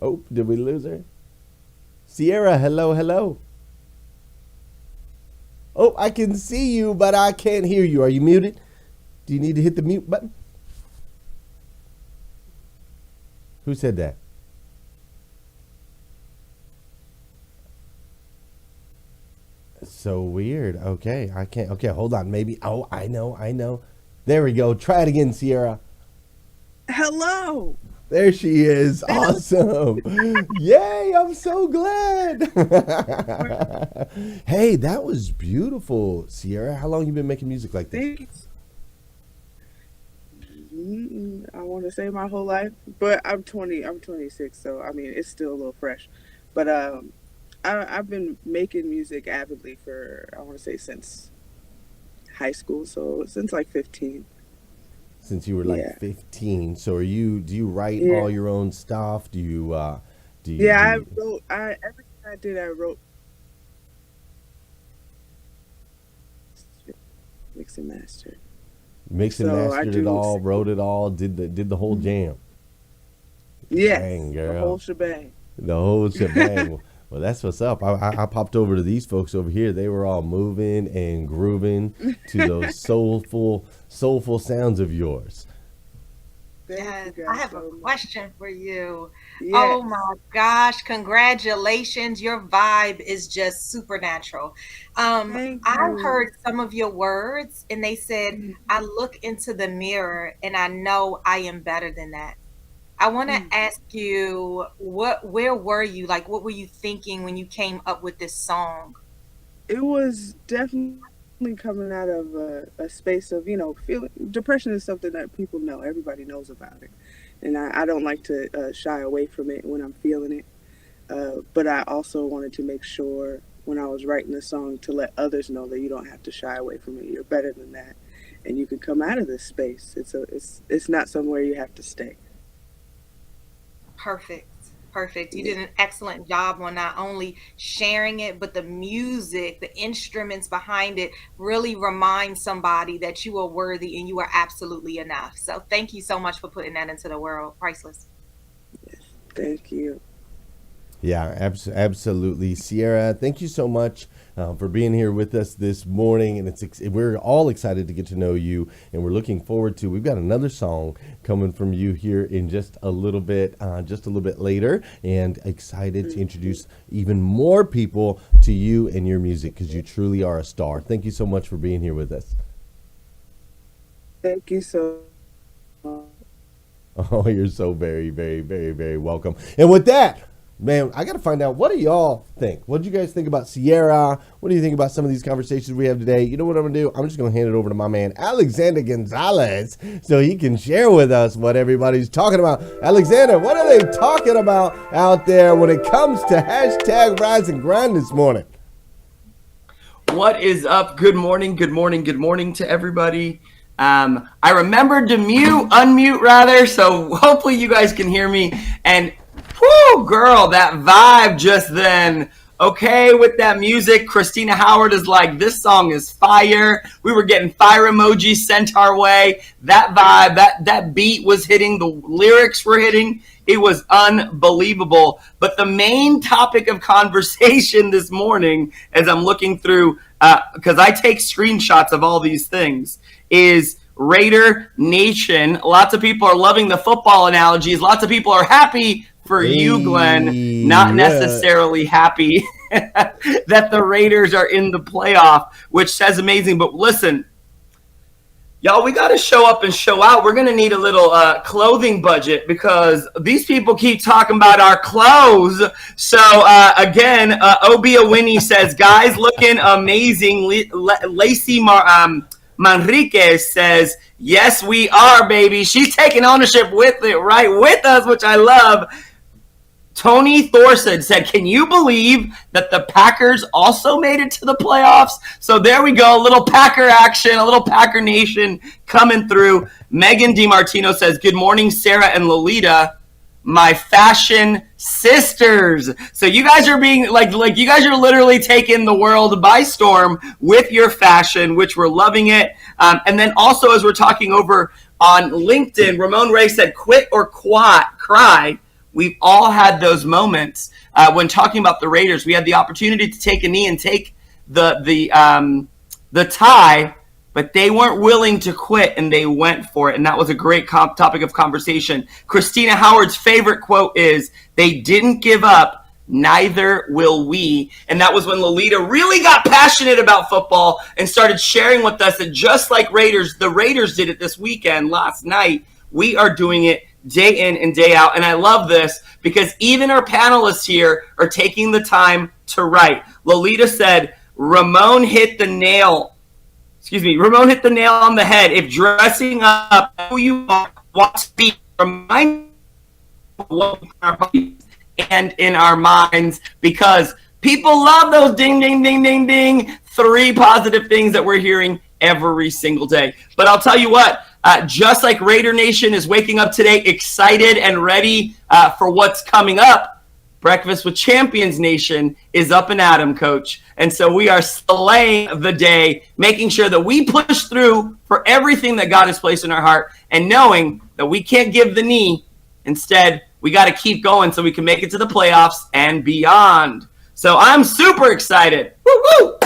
Oh, did we lose her? Sierra, hello, hello. Oh, I can see you, but I can't hear you. Are you muted? Do you need to hit the mute button? Who said that? So weird. Okay, I can't. Okay, hold on. Maybe. Oh, I know. There we go. Try it again, Sierra. Hello. There she is. Awesome. Yay, I'm so glad. Hey, that was beautiful, Sierra. How long you been making music like this? Thanks. I want to say my whole life, but I'm 20. I'm 26, so I mean it's still a little fresh. But I've been making music avidly for I want to say since high school, so since like 15. Since you were like 15. So do you write all your own stuff? Do you I wrote everything I did I wrote. Mix and master. Mixed and mastered it all, wrote it all, did the whole jam. Yes, Dang, girl. the whole shebang. The whole shebang. Well, that's what's up. I popped over to these folks over here. They were all moving and grooving to those soulful sounds of yours. Yes, I have a question for you. Yes. Oh my gosh, congratulations. Your vibe is just supernatural. I heard some of your words and they said, I look into the mirror and I know I am better than that. I want to ask you, where were you? Like, what were you thinking when you came up with this song? It was definitely coming out of a space of, feeling depression is something that people know. Everybody knows about it. And I don't like to shy away from it when I'm feeling it. But I also wanted to make sure when I was writing the song to let others know that you don't have to shy away from it. You're better than that. And you can come out of this space. It's not somewhere you have to stay. Perfect. You did an excellent job on not only sharing it, but the music, the instruments behind it really remind somebody that you are worthy and you are absolutely enough. So thank you so much for putting that into the world. Priceless. Yes, thank you. Yeah, absolutely. Sierra, thank you so much for being here with us this morning. And we're all excited to get to know you. And we're looking forward to, we've got another song coming from you here in just a little bit later. And excited to introduce even more people to you and your music because you truly are a star. Thank you so much for being here with us. Thank you so much. Oh, you're so very, very, very, very welcome. And with that, man, I got to find out, what do y'all think? What did you guys think about Sierra? What do you think about some of these conversations we have today? You know what I'm going to do? I'm just going to hand it over to my man, Alexander Gonzalez, so he can share with us what everybody's talking about. Alexander, what are they talking about out there when it comes to hashtag Rise and Grind this morning? What is up? Good morning to everybody. I remembered to unmute rather, so hopefully you guys can hear me. And whoo, girl, that vibe just then. Okay, with that music, Christina Howard is like, this song is fire. We were getting fire emojis sent our way. That vibe, that beat was hitting. The lyrics were hitting. It was unbelievable. But the main topic of conversation this morning, as I'm looking through, because I take screenshots of all these things, is Raider Nation. Lots of people are loving the football analogies. Lots of people are happy for you, Glenn, not necessarily happy that the Raiders are in the playoff, which says amazing. But listen, y'all, we got to show up and show out. We're going to need a little clothing budget because these people keep talking about our clothes. So, again, Obia Winnie says, guys, looking amazing. Lacey Manriquez says, yes, we are, baby. She's taking ownership with it, right with us, which I love. Tony Thorson said, can you believe that the Packers also made it to the playoffs? So there we go. A little Packer action, a little Packer Nation coming through. Megan DiMartino says, good morning, Sarah and Lolita. My fashion sisters. So you guys are being like you guys are literally taking the world by storm with your fashion, which we're loving it. And then also, as we're talking over on LinkedIn, Ramon Ray said, "Quit or cry." We've all had those moments when talking about the Raiders. We had the opportunity to take a knee and take the tie, but they weren't willing to quit, and they went for it. And that was a great topic of conversation. Christina Howard's favorite quote is, "They didn't give up, neither will we." And that was when Lolita really got passionate about football and started sharing with us that just like the Raiders did it this weekend, last night, we are doing it day in and day out. And I love this because even our panelists here are taking the time to write. Lolita said, Ramon hit the nail on the head. If dressing up who you want to be, remind and in our minds, because people love those ding, ding, ding, ding, ding, 3 positive things that we're hearing every single day. But I'll tell you what, just like Raider Nation is waking up today excited and ready for what's coming up, Breakfast with Champions Nation is up and at 'em, Coach. And so we are slaying the day, making sure that we push through for everything that God has placed in our heart, and knowing that we can't give the knee. Instead, we got to keep going so we can make it to the playoffs and beyond. So I'm super excited. Woo woo!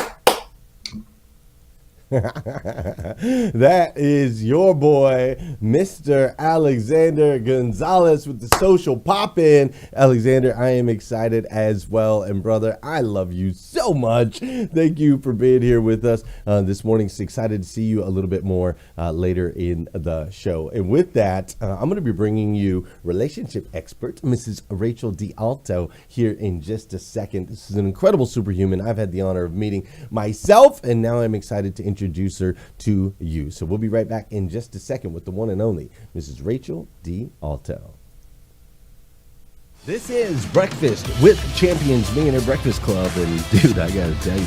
That is your boy, Mr. Alexander Gonzalez with the social pop-in. Alexander, I am excited as well. And brother, I love you so much. Thank you for being here with us this morning. So excited to see you a little bit more later in the show. And with that, I'm going to be bringing you relationship expert, Mrs. Rachel Dealto, here in just a second. This is an incredible superhuman I've had the honor of meeting myself, and now I'm excited to introduce her to you. So we'll be right back in just a second with the one and only Mrs. Rachel Dealto. This is Breakfast with Champions Millionaire Breakfast Club, and dude, I gotta tell you,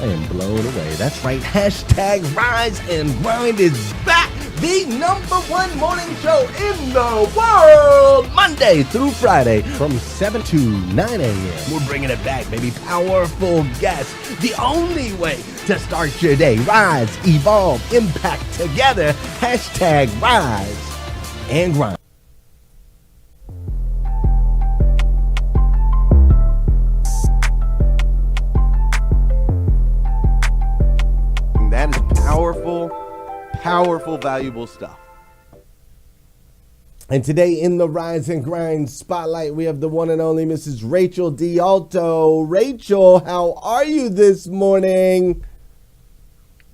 I am blown away. That's right, hashtag Rise and Grind is back, the #1 morning show in the world, Monday through Friday from 7 to 9 a.m. We're bringing it back, baby. Powerful guests, the only way to start your day. Rise, evolve, impact together. Hashtag Rise and Grind. That is powerful, valuable stuff. And today in the Rise and Grind Spotlight, we have the one and only Mrs. Rachel Dealto. Rachel, how are you this morning?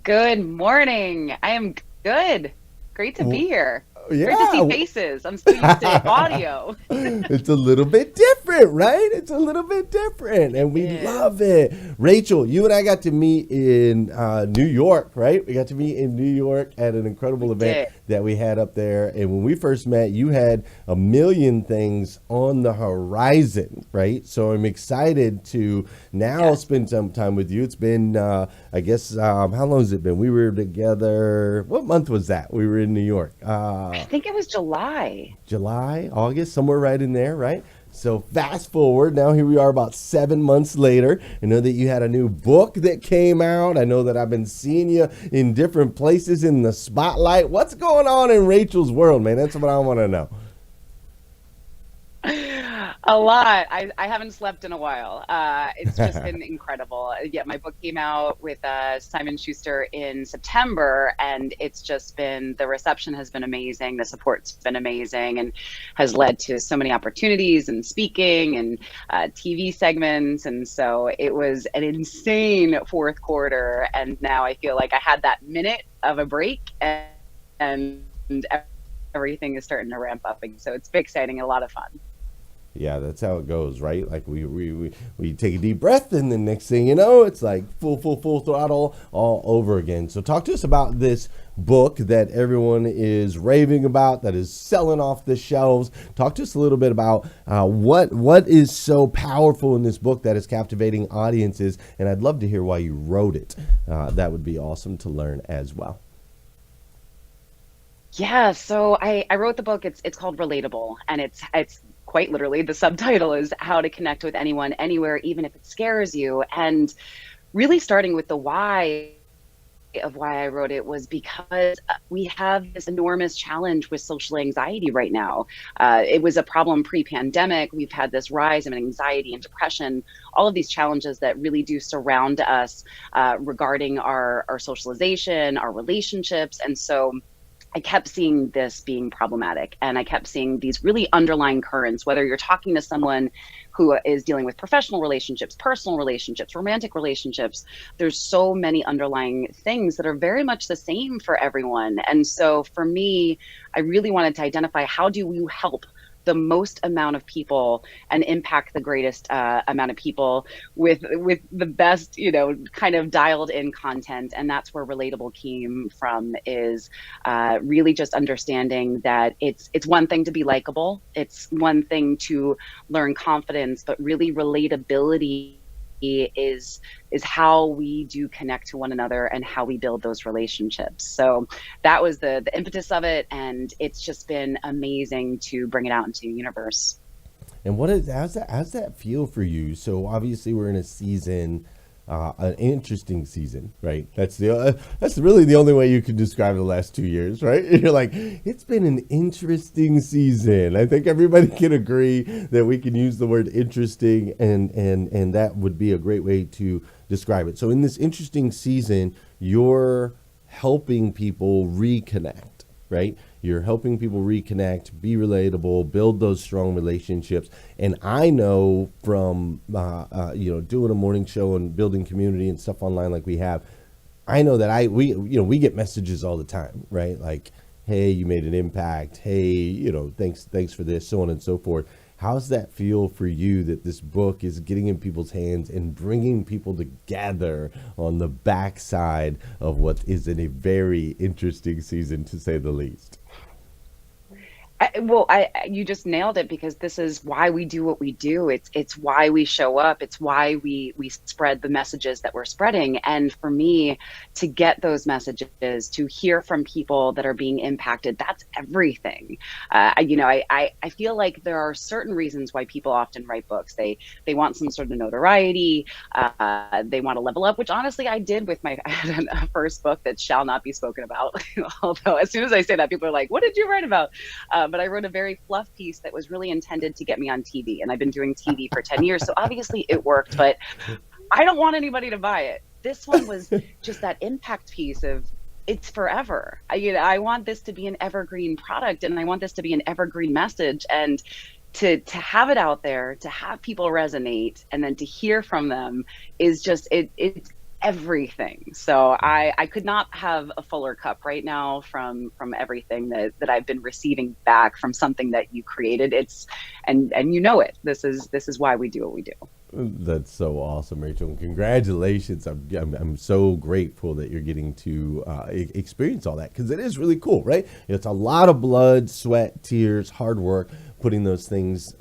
Good morning. I am good. Great to be here. Yeah. Great to see faces. I'm still used to audio. It's a little bit different, right? It's a little bit different, and we love it. Rachel, you and I got to meet in New York, right? We got to meet in New York at an incredible event that we had up there. And when we first met, you had a million things on the horizon, right? So I'm excited to now spend some time with you. It's been, I guess, how long has it been? We were together. What month was that? We were in New York. I think it was July, August, somewhere right in there, right? So fast forward, now here we are about 7 months later. I know that you had a new book that came out. I know that I've been seeing you in different places in the spotlight. What's going on in Rachel's world, man? That's what I want to know. A lot. I haven't slept in a while. It's just been incredible. Yeah, my book came out with Simon Schuster in September, and it's just been, the reception has been amazing. The support's been amazing and has led to so many opportunities and speaking and TV segments. And so it was an insane fourth quarter. And now I feel like I had that minute of a break, and everything is starting to ramp up. So it's been exciting and a lot of fun. Yeah, that's how it goes, right? Like we take a deep breath, and the next thing you know, it's like full throttle all over again. So talk to us about this book that everyone is raving about, that is selling off the shelves. Talk to us a little bit about what is so powerful in this book that is captivating audiences, and I'd love to hear why you wrote it. That would be awesome to learn as well. Yeah, so I wrote the book. It's called Relatable, and it's quite literally, the subtitle is How to Connect with Anyone, Anywhere, Even if it scares you. And really starting with the why of why I wrote it was because we have this enormous challenge with social anxiety right now. It was a problem pre-pandemic. We've had this rise in anxiety and depression, all of these challenges that really do surround us regarding our socialization, our relationships. And so I kept seeing this being problematic, and I kept seeing these really underlying currents, whether you're talking to someone who is dealing with professional relationships, personal relationships, romantic relationships. There's so many underlying things that are very much the same for everyone. And so for me, I really wanted to identify, how do you help the most amount of people and impact the greatest amount of people with the best, kind of dialed in content. And that's where Relatable came from, is really just understanding that it's one thing to be likable. It's one thing to learn confidence, but really relatability is how we do connect to one another and how we build those relationships. So that was the impetus of it, and it's just been amazing to bring it out into the universe. And how's that feel for you? So obviously we're in a season, an interesting season, right? That's really the only way you can describe the last 2 years, right? You're like, it's been an interesting season. I think everybody can agree that we can use the word interesting, and that would be a great way to describe it. So in this interesting season, you're helping people reconnect, right? You're helping people reconnect, be relatable, build those strong relationships. And I know from, doing a morning show and building community and stuff online like we have, I know that we get messages all the time, right? Like, hey, you made an impact. Hey, thanks for this, so on and so forth. How's that feel for you, that this book is getting in people's hands and bringing people together on the backside of what is in a very interesting season, to say the least? You just nailed it, because this is why we do what we do. It's why we show up. It's why we spread the messages that we're spreading. And for me, to get those messages, to hear from people that are being impacted, that's everything. I feel like there are certain reasons why people often write books. They want some sort of notoriety. They want to level up, which honestly I did with I had a first book that shall not be spoken about. Although as soon as I say that, people are like, "What did you write about?" But I wrote a very fluff piece that was really intended to get me on TV. And I've been doing TV for 10 years. So obviously it worked, but I don't want anybody to buy it. This one was just that impact piece of, it's forever. I want this to be an evergreen product, and I want this to be an evergreen message. And to have it out there, to have people resonate, and then to hear from them is just, it's everything. So I could not have a fuller cup right now from everything that I've been receiving back from something that you created. And this is why we do what we do. That's so awesome, Rachel, and congratulations. I'm so grateful that you're getting to experience all that, because it is really cool, right? It's a lot of blood, sweat, tears, hard work, putting those things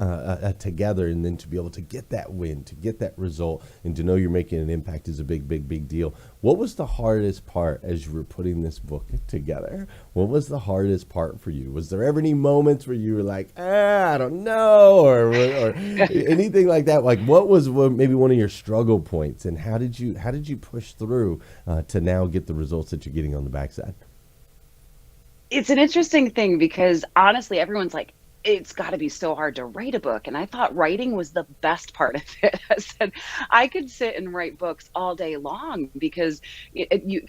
together, and then to be able to get that win, to get that result, and to know you're making an impact is a big deal. What was the hardest part as you were putting this book together? What was the hardest part for you? Was there ever any moments where you were like, I don't know, or anything like that? Like, what was maybe one of your struggle points, and how did you push through to now get the results that you're getting on the backside? It's an interesting thing, because honestly, everyone's like, it's got to be so hard to write a book. And I thought writing was the best part of it. I said, I could sit and write books all day long, because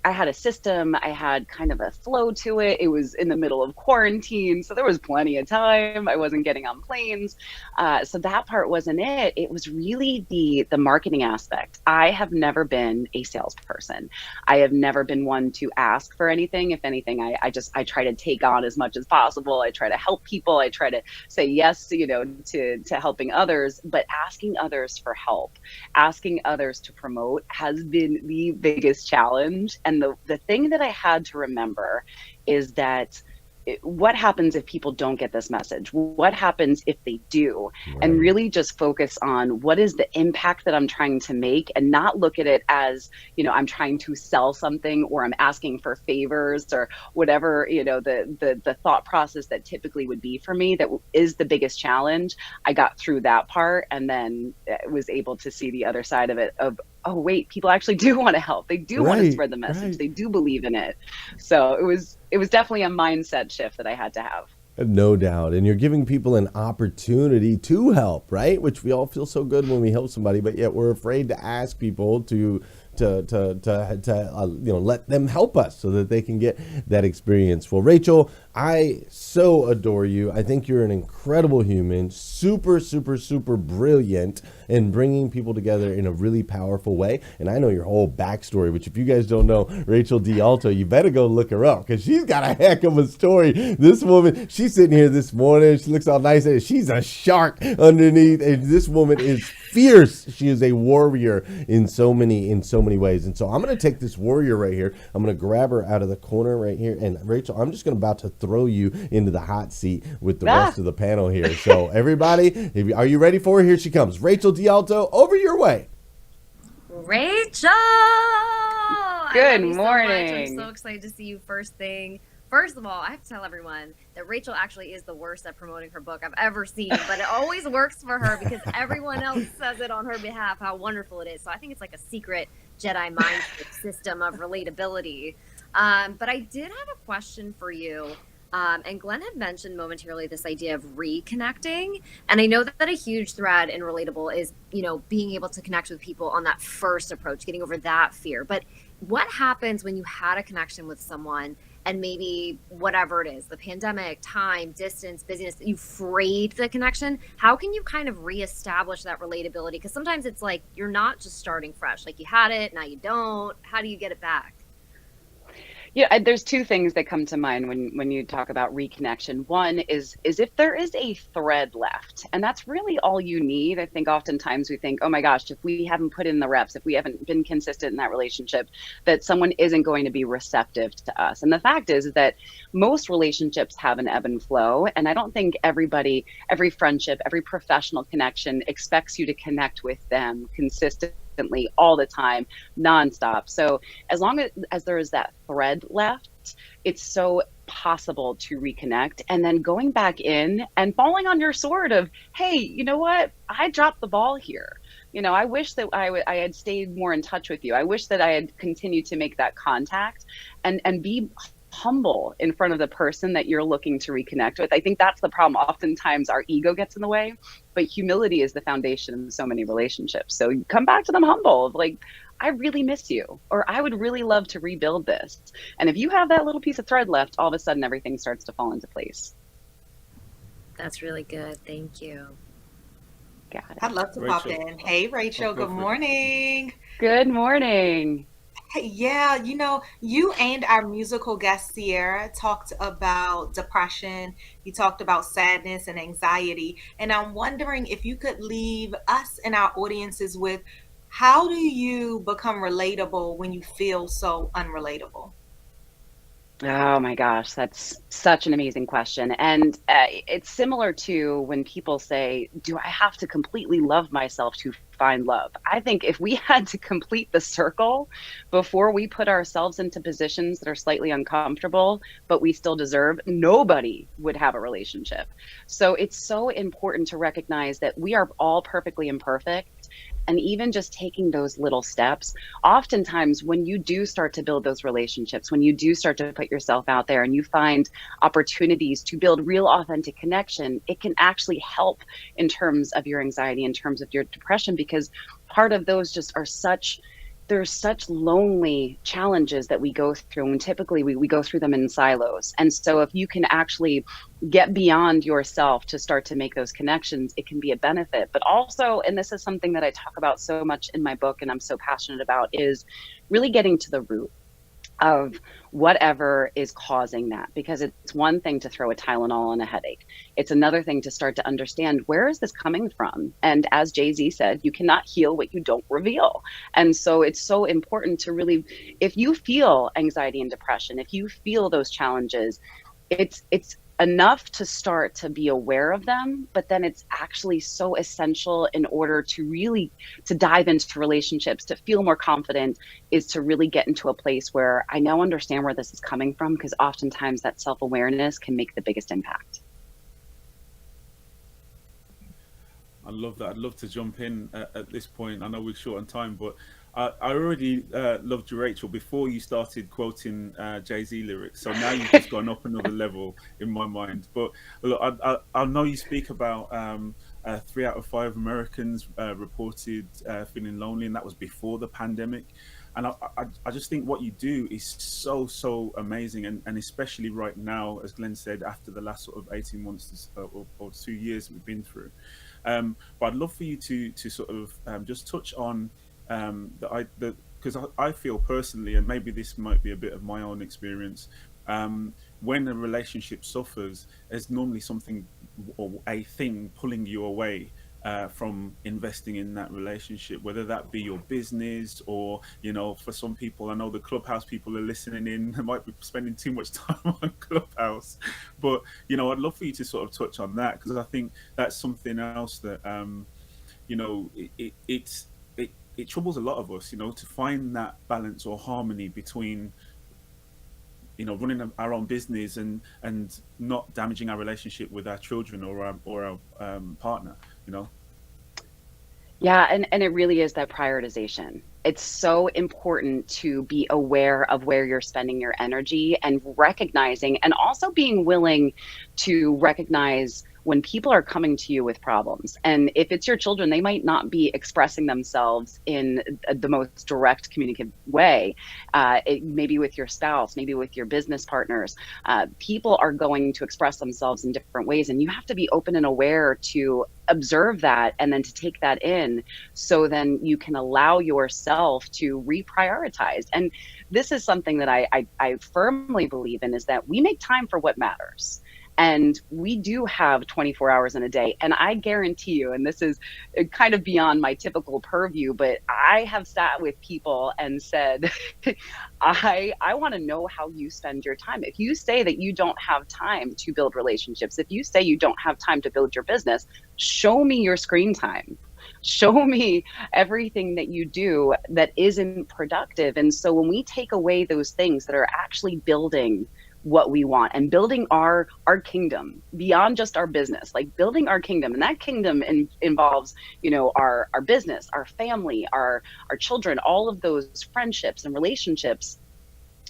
I had a system. I had kind of a flow to it. It was in the middle of quarantine, so there was plenty of time. I wasn't getting on planes. So that part wasn't it. It was really the marketing aspect. I have never been a salesperson. I have never been one to ask for anything. If anything, I try to take on as much as possible. I try to help people. I try to say yes, to helping others, but asking others for help, asking others to promote has been the biggest challenge. And the thing that I had to remember is that what happens if people don't get this message? What happens if they do? And really just focus on what is the impact that I'm trying to make, and not look at it as, I'm trying to sell something, or I'm asking for favors, or whatever, the thought process that typically would be for me. That is the biggest challenge. I got through that part, and then was able to see the other side of it, of, oh wait, people actually do want to help. They do want to spread the message. They do believe in it. So it was definitely a mindset shift that I had to have. No doubt. And you're giving people an opportunity to help, right? Which we all feel so good when we help somebody, but yet we're afraid to ask people to let them help us so that they can get that experience. Well, Rachel, I so adore you. I think you're an incredible human, super, super, super brilliant in bringing people together in a really powerful way. And I know your whole backstory, which if you guys don't know, Rachel Dealto, you better go look her up because she's got a heck of a story. This woman, she's sitting here this morning. She looks all nice. And she's a shark underneath. And this woman is fierce. She is a warrior in so many ways. And so I'm going to take this warrior right here. I'm going to grab her out of the corner right here. And Rachel, I'm just about to throw you into the hot seat with the rest of the panel here. So everybody, are you ready for her? Here she comes. Rachel Dealto, over your way. Rachel! Good morning. morning. I'm so excited to see you first thing. First of all, I have to tell everyone that Rachel actually is the worst at promoting her book I've ever seen, but it always works for her because everyone else says it on her behalf, how wonderful it is. So I think it's like a secret Jedi mind system of relatability. But I did have a question for you. And Glenn had mentioned momentarily this idea of reconnecting. And I know that a huge thread in Relatable is, being able to connect with people on that first approach, getting over that fear. But what happens when you had a connection with someone and maybe whatever it is, the pandemic, time, distance, busyness, you frayed the connection? How can you kind of reestablish that relatability? Because sometimes it's like you're not just starting fresh, like you had it, now you don't. How do you get it back? Yeah, there's two things that come to mind when you talk about reconnection. One is if there is a thread left, and that's really all you need. I think oftentimes we think, oh my gosh, if we haven't put in the reps, if we haven't been consistent in that relationship, that someone isn't going to be receptive to us. And the fact is that most relationships have an ebb and flow. And I don't think every friendship, every professional connection expects you to connect with them consistently all the time, nonstop. So as long as there is that thread left, it's so possible to reconnect. And then going back in and falling on your sword of, hey, you know what? I dropped the ball here. I wish that I had stayed more in touch with you. I wish that I had continued to make that contact and be humble in front of the person that you're looking to reconnect with. I think that's the problem. Oftentimes our ego gets in the way, but humility is the foundation of so many relationships. So you come back to them humble of like, I really miss you, or I would really love to rebuild this. And if you have that little piece of thread left, all of a sudden everything starts to fall into place. That's really good. Thank you. Got it. I'd love to pop in. Hey, Rachel, good morning. Good morning. Yeah, you and our musical guest Sierra talked about depression. You talked about sadness and anxiety. And I'm wondering if you could leave us and our audiences with, how do you become relatable when you feel so unrelatable? Oh my gosh, that's such an amazing question. And it's similar to when people say, do I have to completely love myself to find love? I think if we had to complete the circle before we put ourselves into positions that are slightly uncomfortable, but we still deserve, nobody would have a relationship. So it's so important to recognize that we are all perfectly imperfect. And even just taking those little steps, oftentimes when you do start to build those relationships, when you do start to put yourself out there and you find opportunities to build real authentic connection, it can actually help in terms of your anxiety, in terms of your depression, because part of those just are there's such lonely challenges that we go through, and typically we go through them in silos. And so if you can actually get beyond yourself to start to make those connections, it can be a benefit. But also, and this is something that I talk about so much in my book and I'm so passionate about, is really getting to the root of whatever is causing that. Because it's one thing to throw a Tylenol on a headache. It's another thing to start to understand, where is this coming from? And as Jay-Z said, you cannot heal what you don't reveal. And so it's so important to really, if you feel anxiety and depression, if you feel those challenges, it's enough to start to be aware of them, but then it's actually so essential in order to really to dive into relationships, to feel more confident, is to really get into a place where I now understand where this is coming from, because oftentimes that self-awareness can make the biggest impact. I love that. I'd love to jump in at this point. I know we're short on time, but I already loved you, Rachel, before you started quoting Jay-Z lyrics. So now you've just gone up another level in my mind. But look, I know you speak about 3 out of 5 Americans reported feeling lonely, and that was before the pandemic. And I just think what you do is so amazing, and especially right now, as Glenn said, after the last sort of 18 months or 2 years we've been through. But I'd love for you to sort of just touch on because I feel personally, and maybe this might be a bit of my own experience, when a relationship suffers, there's normally something or a thing pulling you away from investing in that relationship, whether that be your business or, you know, for some people, I know the Clubhouse people are listening in, they might be spending too much time on Clubhouse, but, you know, I'd love for you to sort of touch on that, because I think that's something else that, you know, it troubles a lot of us, you know, to find that balance or harmony between, you know, running our own business and not damaging our relationship with our children or our partner, you know. Yeah, and it really is that prioritization. It's so important to be aware of where you're spending your energy and recognizing, and also being willing to recognize when people are coming to you with problems. And if it's your children, they might not be expressing themselves in the most direct communicative way. Maybe with your spouse, maybe with your business partners. People are going to express themselves in different ways, and you have to be open and aware to observe that and then to take that in, so then you can allow yourself to reprioritize. And this is something that I firmly believe in, is that we make time for what matters. And we do have 24 hours in a day. And I guarantee you, and this is kind of beyond my typical purview, but I have sat with people and said, I want to know how you spend your time. If you say that you don't have time to build relationships, if you say you don't have time to build your business, show me your screen time. Show me everything that you do that isn't productive. And so when we take away those things that are actually building what we want and building our kingdom beyond just our business, like building our kingdom, and that kingdom involves, you know, our business, our family, our children, all of those friendships and relationships.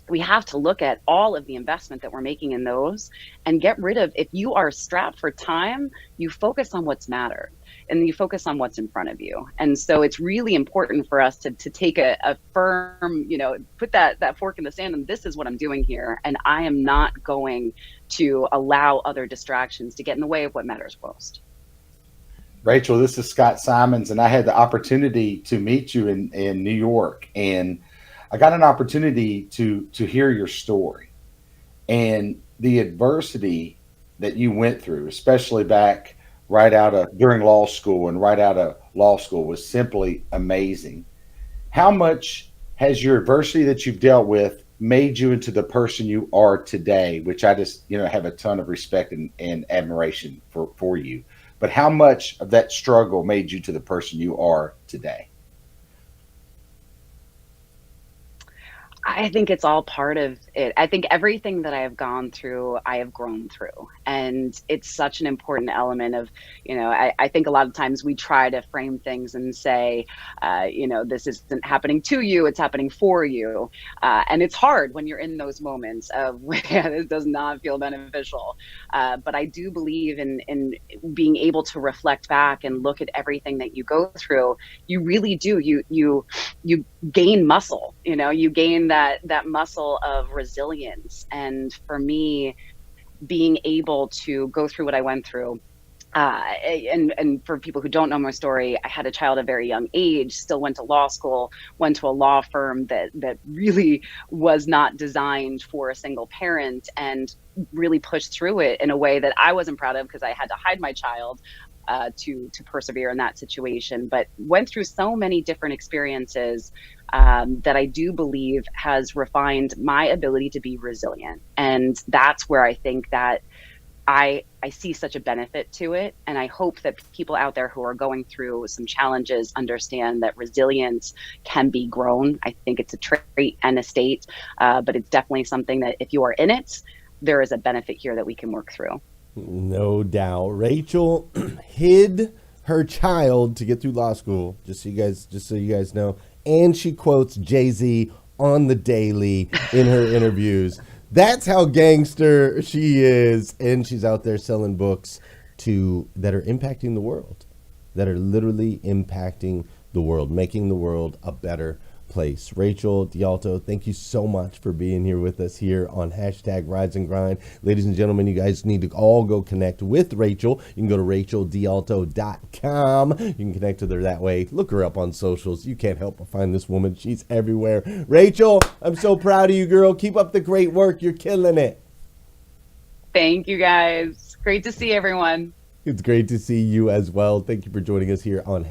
We have to look at all of the investment that we're making in those and get rid of, if you are strapped for time, you focus on what's mattered and you focus on what's in front of you. And so it's really important for us to take a firm, you know, put that fork in the sand, and this is what I'm doing here. And I am not going to allow other distractions to get in the way of what matters most. Rachel, this is Scott Simons, and I had the opportunity to meet you in New York, and I got an opportunity to hear your story and the adversity that you went through, especially back during law school and right out of law school, was simply amazing. How much has your adversity that you've dealt with made you into the person you are today, which I just, you know, have a ton of respect and admiration for you. But how much of that struggle made you to the person you are today? I think it's all part of it. I think everything that I have gone through, I have grown through. And it's such an important element of, you know, I think a lot of times we try to frame things and say, you know, this isn't happening to you, it's happening for you. And it's hard when you're in those moments of, yeah, this does not feel beneficial. But I do believe in being able to reflect back and look at everything that you go through. You really do. You gain muscle, you know, you gain that muscle of resilience. And for me, being able to go through what I went through, and for people who don't know my story, I had a child at a very young age, still went to law school, went to a law firm that really was not designed for a single parent, and really pushed through it in a way that I wasn't proud of, because I had to hide my child. to persevere in that situation, but went through so many different experiences that I do believe has refined my ability to be resilient. And that's where I think that I see such a benefit to it. And I hope that people out there who are going through some challenges understand that resilience can be grown. I think it's a trait and a state, but it's definitely something that if you are in it, there is a benefit here that we can work through. No doubt. Rachel hid her child to get through law school, just so you guys know. And she quotes Jay-Z on the daily in her interviews. That's how gangster she is. And she's out there selling books that are impacting the world, that are literally impacting the world, making the world a better place. Rachel Dealto, thank you so much for being here with us here on #Rise and Grind. Ladies and gentlemen, you guys need to all go connect with Rachel. You can go to racheldealto.com. You can connect with her that way. Look her up on socials. You can't help but find this woman. She's everywhere. Rachel, I'm so proud of you, girl. Keep up the great work. You're killing it. Thank you, guys. Great to see everyone. It's great to see you as well. Thank you for joining us here on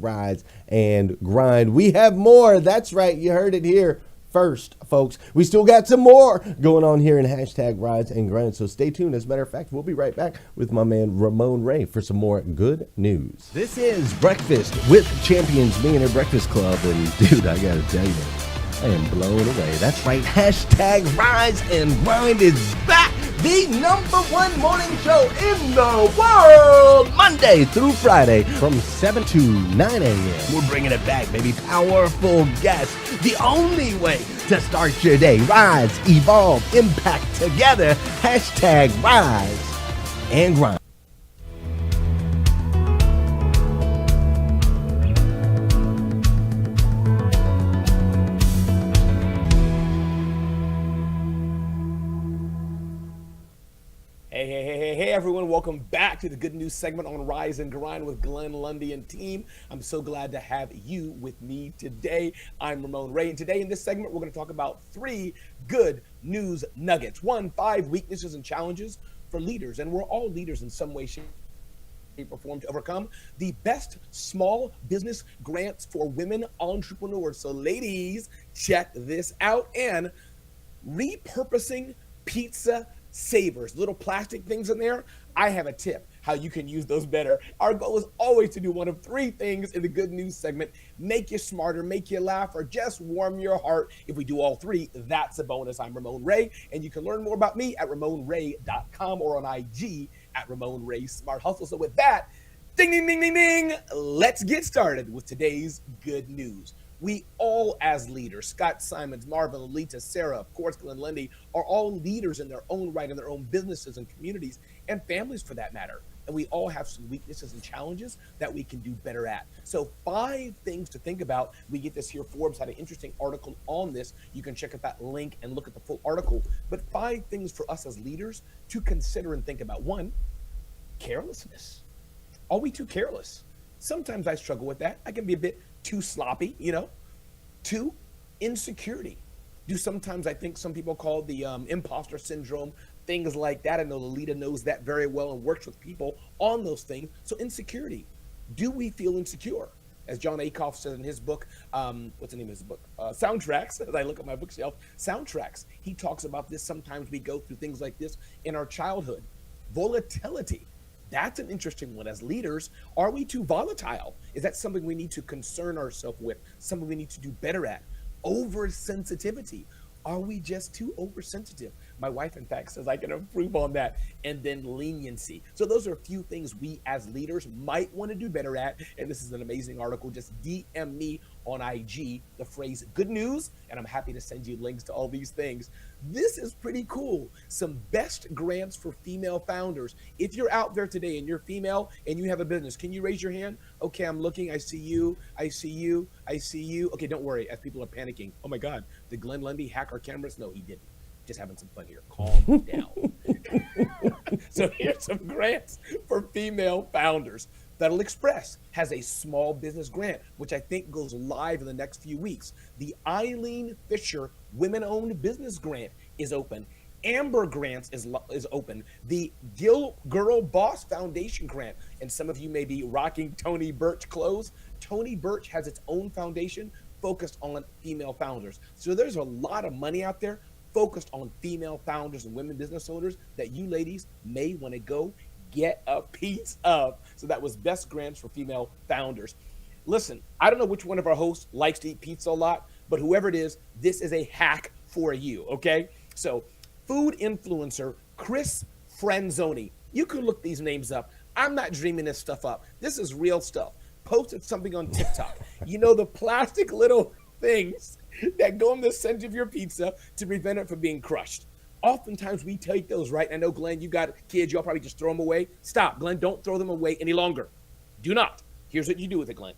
#Rise and Grind. We have more. That's right. You heard it here first, folks. We still got some more going on here in #Rise and Grind. So stay tuned. As a matter of fact, we'll be right back with my man Ramon Reid for some more good news. This is Breakfast with Champions Millionaire Breakfast Club. And dude, I got to tell you, I am blown away. That's right. #Rise and Grind is back. The #1 morning show in the world. Monday through Friday from 7 to 9 a.m. We're bringing it back, baby. Powerful guests. The only way to start your day. Rise, evolve, impact together. #Rise and Grind. Hey, everyone. Welcome back to the Good News segment on Rise and Grind with Glenn, Lundy, and team. I'm so glad to have you with me today. I'm Ramon Reid, and today in this segment, we're going to talk about 3 good news nuggets. 1, 5 weaknesses and challenges for leaders, and we're all leaders in some way, shape, or form to overcome the best small business grants for women entrepreneurs. So ladies, check this out. And repurposing pizza savers, little plastic things in there. I have a tip how you can use those better. Our goal is always to do one of 3 things in the good news segment: make you smarter, make you laugh, or just warm your heart. If we do all 3, that's a bonus. I'm Ramon Reid, and you can learn more about me at RamonReid.com or on IG at Ramon Reid Smart Hustle. So with that, ding, ding, ding, ding, ding, let's get started with today's good news. We all, as leaders, Scott Simons, Marvin, Lolita, Sara, of course, Glenn, Lundy, are all leaders in their own right, in their own businesses and communities and families for that matter. And we all have some weaknesses and challenges that we can do better at. So 5 things to think about. We get this here. Forbes had an interesting article on this. You can check out that link and look at the full article. But 5 things for us as leaders to consider and think about. 1, carelessness. Are we too careless? Sometimes I struggle with that. I can be a bit too sloppy, 2, insecurity. Sometimes I think some people call the imposter syndrome, things like that. I know Lolita knows that very well and works with people on those things. So insecurity. Do we feel insecure? As John Acuff said in his book, what's the name of his book? Soundtracks, as I look at my bookshelf, Soundtracks. He talks about this. Sometimes we go through things like this in our childhood. Volatility. That's an interesting one. As leaders, are we too volatile? Is that something we need to concern ourselves with? Something we need to do better at? Oversensitivity. Are we just too oversensitive? My wife, in fact, says I can improve on that. And then leniency. So those are a few things we as leaders might want to do better at. And this is an amazing article. Just DM me on IG the phrase good news, and I'm happy to send you links to all these things. This is pretty cool. Some best grants for female founders. If you're out there today and you're female and you have a business, can you raise your hand? Okay, I'm looking. I see you. I see you. I see you. Okay, don't worry. As people are panicking. Oh my God, did Glenn Lundy hack our cameras? No, he didn't. Just having some fun here. Calm down. So here's some grants for female founders. Federal Express has a small business grant, which I think goes live in the next few weeks. The Eileen Fisher Women-Owned Business Grant is open. Amber Grants is open. The Girl Boss Foundation grant, and some of you may be rocking Tony Birch clothes. Tony Birch has its own foundation focused on female founders. So there's a lot of money out there focused on female founders and women business owners that you ladies may want to go get a piece of. So that was best grants for female founders. Listen, I don't know which one of our hosts likes to eat pizza a lot, but whoever it is, this is a hack for you, okay? So food influencer Chris Franzoni. You can look these names up. I'm not dreaming this stuff up. This is real stuff. Posted something on TikTok. You know, the plastic little things that go in the center of your pizza to prevent it from being crushed. Oftentimes we take those, right? I know, Glenn, you got kids. Y'all probably just throw them away. Stop, Glenn. Don't throw them away any longer. Do not. Here's what you do with it, Glenn.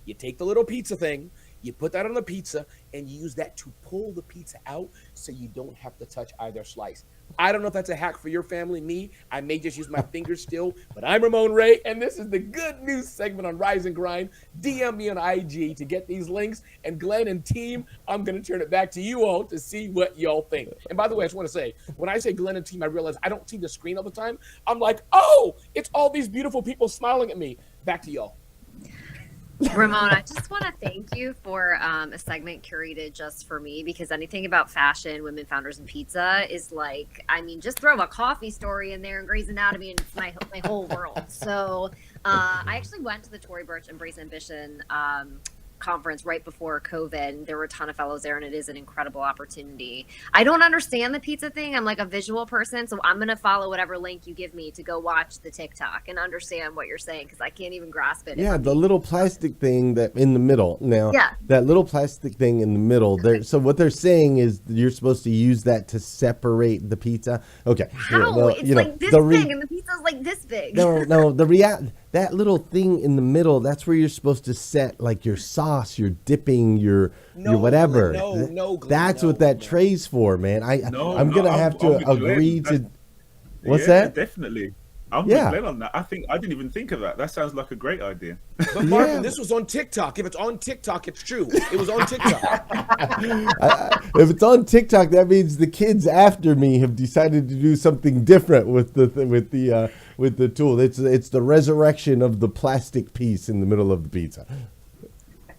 You take the little pizza thing, you put that on the pizza, and you use that to pull the pizza out so you don't have to touch either slice. I don't know if that's a hack for your family. Me, I may just use my fingers still, but I'm Ramon Ray, and this is the good news segment on Rise and Grind. DM me on IG to get these links, and Glenn and team, I'm going to turn it back to you all to see what y'all think. And by the way, I just want to say, when I say Glenn and team, I realize I don't see the screen all the time. I'm like, oh, it's all these beautiful people smiling at me. Back to y'all. Ramon, I just want to thank you for a segment curated just for me, because anything about fashion, women founders, and pizza is like, I mean, just throw a coffee story in there and Grey's Anatomy and it's my whole world. So I actually went to the Tory Burch Embrace Ambition conference right before COVID, and there were a ton of fellows there, and it is an incredible opportunity. I don't understand the pizza thing. I'm like a visual person, so I'm gonna follow whatever link you give me to go watch the TikTok and understand what you're saying, because I can't even grasp it. Yeah, the little plastic thing that in the middle. Now, yeah, that little plastic thing in the middle. So what they're saying is you're supposed to use that to separate the pizza. Okay. How? Well, it's like this big, and the pizza's like this big. No, that little thing in the middle, that's where you're supposed to set like your sauce, your dipping, your whatever. That's what that tray's for, man. I'm gonna have to agree to. What's that? Definitely. I'm with Glenn on that. I didn't even think of that. That sounds like a great idea. But Marvin, this was on TikTok. If it's on TikTok, it's true. It was on TikTok. If it's on TikTok, that means the kids after me have decided to do something different with the tool. It's the resurrection of the plastic piece in the middle of the pizza.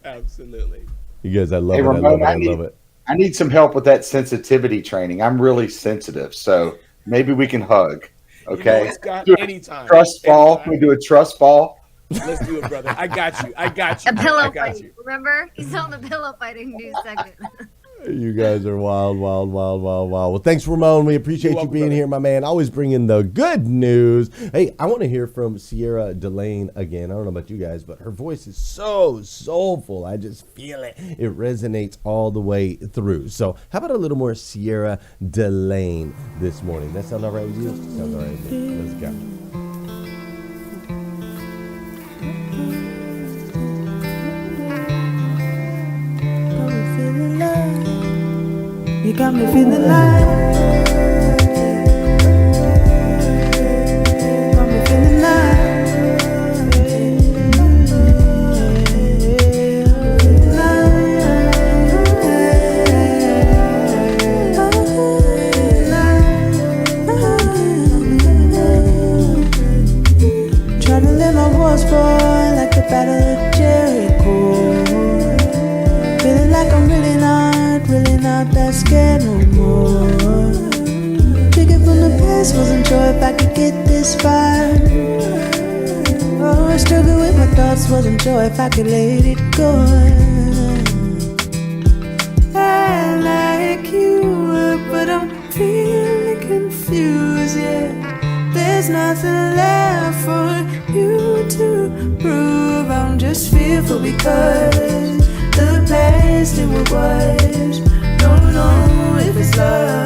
Absolutely. You guys, I love it. Ramon, I love it. I need some help with that sensitivity training. I'm really sensitive, so maybe we can hug. Okay. Anytime. Trust fall. Anytime. We do a trust fall. Let's do it, brother. I got you. A pillow fight. Remember? He's on the pillow fighting news segment. You guys are wild. Well, thanks, Ramon. We appreciate you being here, my man. Always bringing the good news. Hey, I want to hear from Sierra Delaine again. I don't know about you guys, but her voice is so soulful. I just feel it. It resonates all the way through. So how about a little more Sierra Delaine this morning? That sound all right with you? Sounds all right with me. Let's go. You got me feeling like, got me feeling trying to let my walls fall like the Battle of Jericho. Feeling like I'm really not that scared no more. Drinking from the past, wasn't sure if I could get this far. Oh, I struggle with my thoughts, wasn't sure if I could let it go. I like you, but I'm feeling confused, yeah. There's nothing left for you to prove. I'm just fearful because the past it was. Don't know if it's love,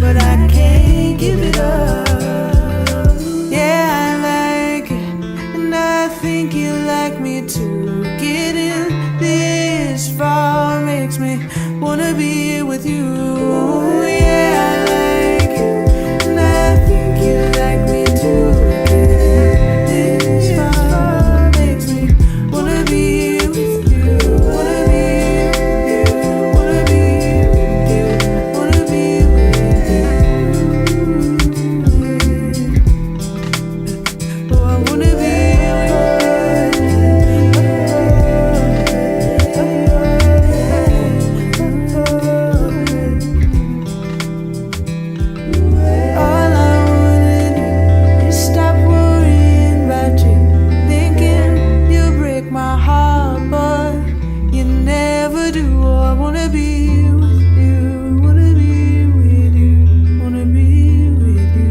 but I can't give it up. Yeah, I like it, and I think you like me too. Getting this far makes me wanna be with you. Yeah, I like it, and I think you like me too. wanna be with you, wanna be with you, wanna be with you.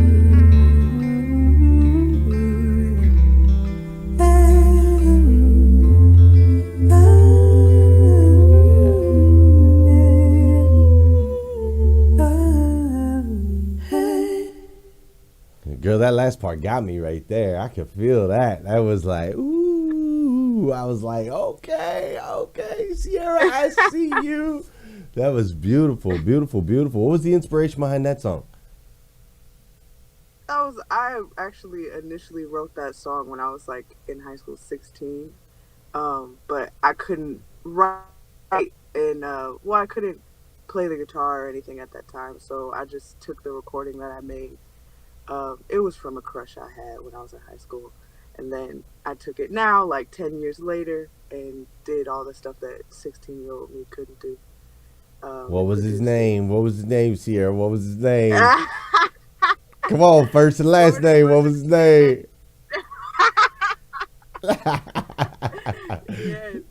Girl, that last part got me right there. I could feel that. That was like, ooh. I was like, okay, Sierra, I see you. That was beautiful, beautiful, beautiful. What was the inspiration behind that song? I actually initially wrote that song when I was like in high school, 16. But I couldn't write and I couldn't play the guitar or anything at that time. So I just took the recording that I made. It was from a crush I had when I was in high school. And then I took it now, like 10 years later, and did all the stuff that 16-year-old me couldn't do. What was his name? What was his name, Sierra? What was his name? Come on, first and last name. What was his name? Yes,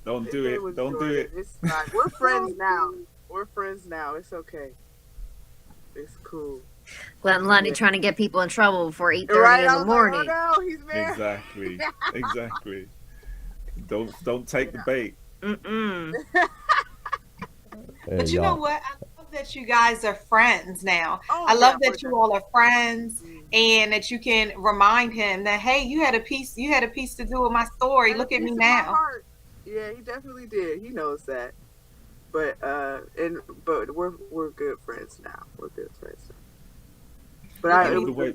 Don't do it. was Don't do Jordan. it. It's fine. We're friends now. We're friends now. It's okay. It's cool. Glenn Lundy trying to get people in trouble before 8:30 Right? in I the was morning. like, oh no, he's there. Exactly. Exactly. Don't take the bait. Mm-mm. But you know what? I love that you guys are friends now. Oh, I love yeah, that you all are friends and that you can remind him that, hey, you had a piece to do with my story. And Look a at me piece of my now. heart. Yeah, he definitely did. He knows that. But we're good friends now. We're good friends now. But I love the way.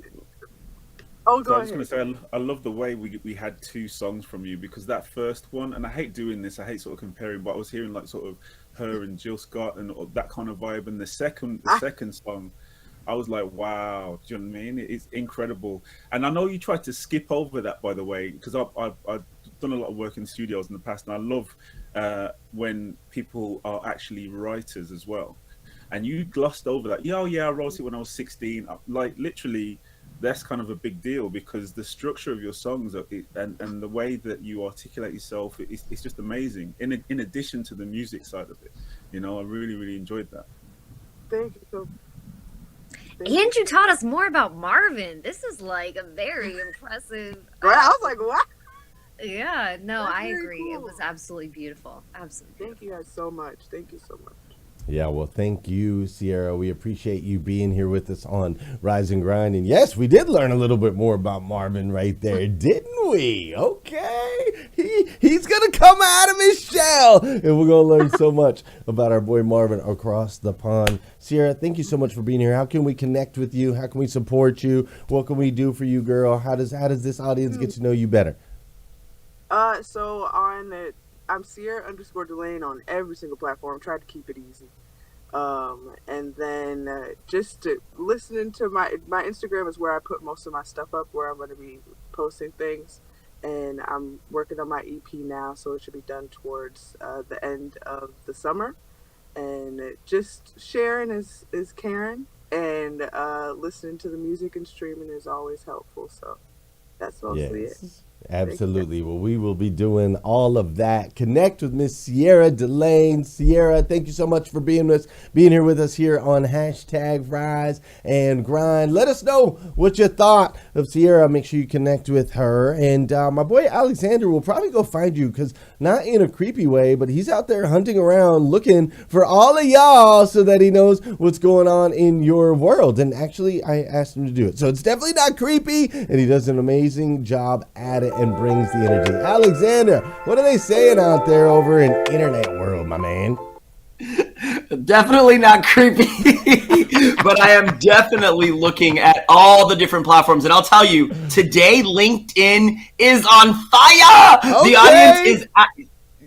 Oh, So go I was ahead. going to say, I love the way we had two songs from you, because that first one, and I hate doing this, I hate sort of comparing, but I was hearing like sort of her and Jill Scott and that kind of vibe. And the second song, I was like, wow, do you know what I mean? It's incredible. And I know you tried to skip over that, by the way, because I've done a lot of work in studios in the past, and I love when people are actually writers as well. And you glossed over that. Yeah, I wrote it when I was 16. Like literally, that's kind of a big deal, because the structure of your songs and the way that you articulate yourself, it's just amazing. In addition to the music side of it, I really, really enjoyed that. Thank you. And you taught us more about Marvin. This is like a very impressive. Right? I was like, what? Yeah, no, That's I very agree. cool. It was absolutely beautiful. Absolutely. Thank you guys so much. Thank you so much. Yeah, well, thank you, Sierra. We appreciate you being here with us on Rise and Grind. And yes, we did learn a little bit more about Marvin right there, didn't we? Okay. He's going to come out of his shell. And we're going to learn so much about our boy Marvin across the pond. Sierra, thank you so much for being here. How can we connect with you? How can we support you? What can we do for you, girl? How does this audience get to know you better? So I'm Sierra_Delaine on every single platform. Tried to keep it easy. And then just listening to my Instagram is where I put most of my stuff up, where I'm going to be posting things. And I'm working on my EP now, so it should be done towards the end of the summer. And just sharing is caring, and listening to the music and streaming is always helpful. So that's mostly it. Absolutely. Well, we will be doing all of that. Connect with Miss Sierra Delaine. Sierra, thank you so much for being here with us here on #Rise and Grind. Let us know what you thought of Sierra. Make sure you connect with her. And my boy Alexander will probably go find you, because not in a creepy way, but he's out there hunting around looking for all of y'all so that he knows what's going on in your world. And actually, I asked him to do it. So it's definitely not creepy, and he does an amazing job at it and brings the energy. Alexander, what are they saying out there over in internet world, my man? Definitely not creepy, but I am definitely looking at all the different platforms. And I'll tell you, today LinkedIn is on fire. Okay. The audience is...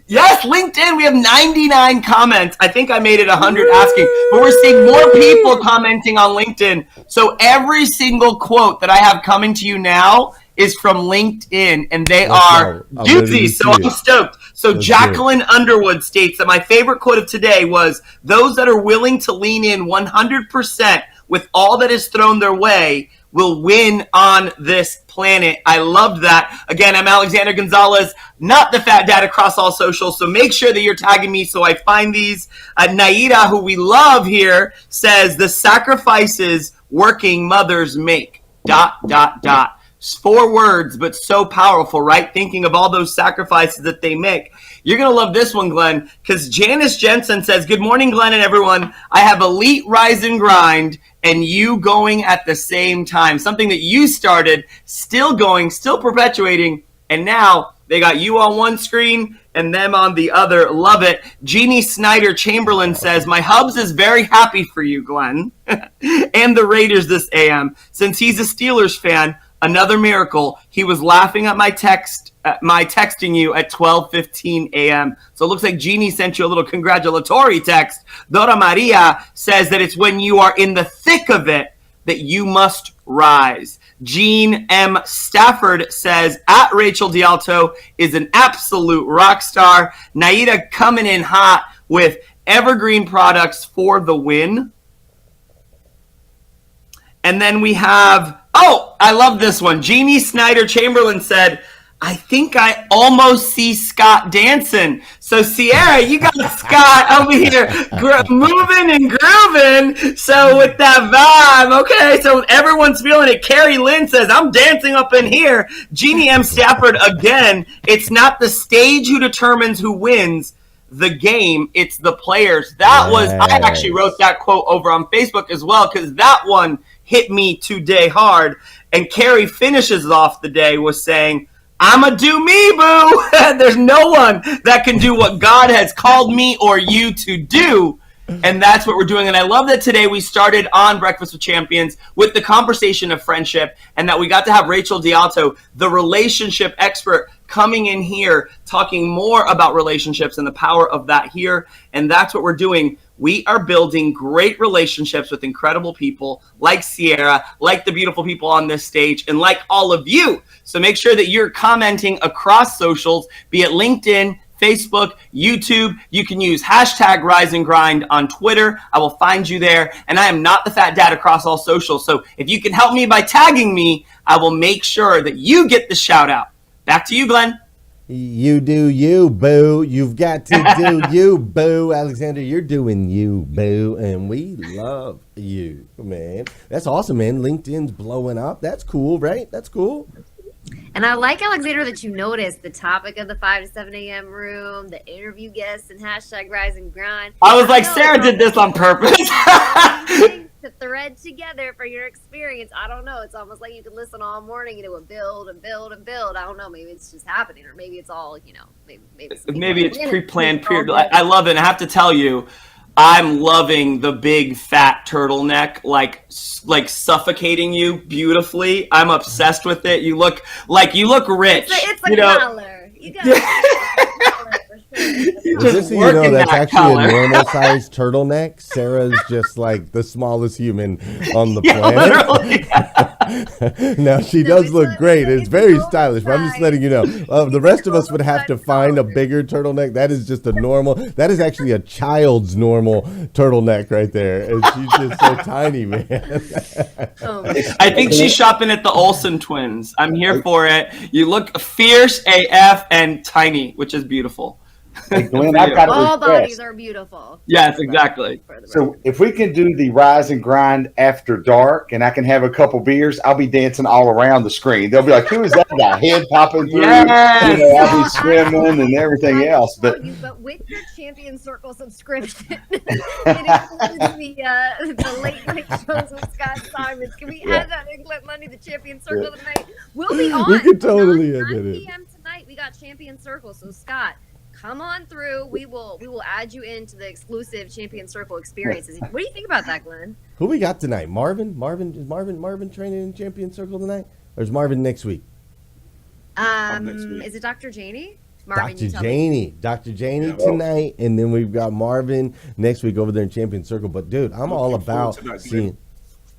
Yes, LinkedIn, we have 99 comments. I think I made it 100 asking, but we're seeing more people commenting on LinkedIn. So every single quote that I have coming to you now is from LinkedIn, and they are doozy, so I'm stoked. So Jacqueline Underwood states that my favorite quote of today was, "Those that are willing to lean in 100% with all that is thrown their way will win on this planet. I loved that. Again, I'm Alexander Gonzalez, not the fat dad across all socials. So make sure that you're tagging me so I find these. Naira, who we love here, says the sacrifices working mothers make. ... 4 words, but so powerful, right? Thinking of all those sacrifices that they make. You're going to love this one, Glenn, because Janice Jensen says, good morning, Glenn and everyone. I have elite rise and grind and you going at the same time. Something that you started, still going, still perpetuating, and now they got you on one screen and them on the other. Love it. Jeannie Snyder Chamberlain says, my hubs is very happy for you, Glenn, and the Raiders this AM. Since he's a Steelers fan, another miracle. He was laughing at my texting you at 12:15 a.m. So it looks like Jeannie sent you a little congratulatory text. Dora Maria says that it's when you are in the thick of it that you must rise. Jean M. Stafford says, at Rachel Dealto is an absolute rock star. Naida coming in hot with evergreen products for the win. And then we have, oh, I love this one. Jeannie Snyder Chamberlain said, I think I almost see Scott dancing. So, Sierra, you got Scott over here moving and grooving. So, with that vibe, okay, so everyone's feeling it. Carrie Lynn says, I'm dancing up in here. Jeannie M. Stafford, again, it's not the stage who determines who wins the game, it's the players. That was, I actually wrote that quote over on Facebook as well, because that one hit me today hard. And Carrie finishes off the day with saying, I'ma do me, boo. There's no one that can do what God has called me or you to do. And that's what we're doing. And I love that today we started on Breakfast with Champions with the conversation of friendship, and that we got to have Rachel Dealto, the relationship expert, coming in here talking more about relationships and the power of that here. And that's what we're doing. We are building great relationships with incredible people like Sierra, like the beautiful people on this stage, and like all of you. So make sure that you're commenting across socials, be it LinkedIn, Facebook, YouTube. You can use hashtag Rise and Grind on Twitter. I will find you there. And I am not the fat dad across all socials. So if you can help me by tagging me, I will make sure that you get the shout out. Back to you, Glenn. You do you, boo. You've got to do you, boo. Alexander, you're doing you, boo. And we love you, man. That's awesome, man. LinkedIn's blowing up. That's cool, right? That's cool. And I like, Alexander, that you noticed the topic of the 5 to 7 a.m. room, the interview guests, and hashtag Rise and Grind. I was like, Sarah did this on purpose. To thread together for your experience. I don't know. It's almost like you can listen all morning and it would build and build and build. I don't know. Maybe it's just happening, or maybe it's all, maybe it's pre-planned period. I love it. And I have to tell you, I'm loving the big fat turtleneck, like suffocating you beautifully. I'm obsessed with it. You look rich. It's a collar. You got just so you know, that's actually a normal sized turtleneck. Sarah's just like the smallest human on the planet. Now, she does look great. It's very stylish, but I'm just letting you know. The rest of us would have to find a bigger turtleneck. That is just a normal. That is actually a child's normal turtleneck right there. And she's just so tiny, man. I think she's shopping at the Olsen twins. I'm here for it. You look fierce AF and tiny, which is beautiful. Hey, Glenn, I've got all bodies are beautiful. Yes, exactly. So if we can do the Rise and Grind after dark and I can have a couple beers, I'll be dancing all around the screen. They'll be like, who is that guy? Head popping through. Yes. I'll be swimming and everything else. But with your Champion Circle subscription, it includes the late night shows with Scott Simons. Can we add that in, Glenn Lundy, the Champion Circle tonight? We'll be on. We could totally edit 9 it. p.m. tonight. We got Champion Circle. So Scott, come on through. We will add you into the exclusive Champion Circle experiences. What do you think about that, Glenn? Who we got tonight? Marvin? Is Marvin training in Champion Circle tonight? Or is Marvin next week? Is it Dr. Janie? Marvin, Dr. Janie tonight, and then we've got Marvin next week over there in Champion Circle. But dude, I'm all about seeing.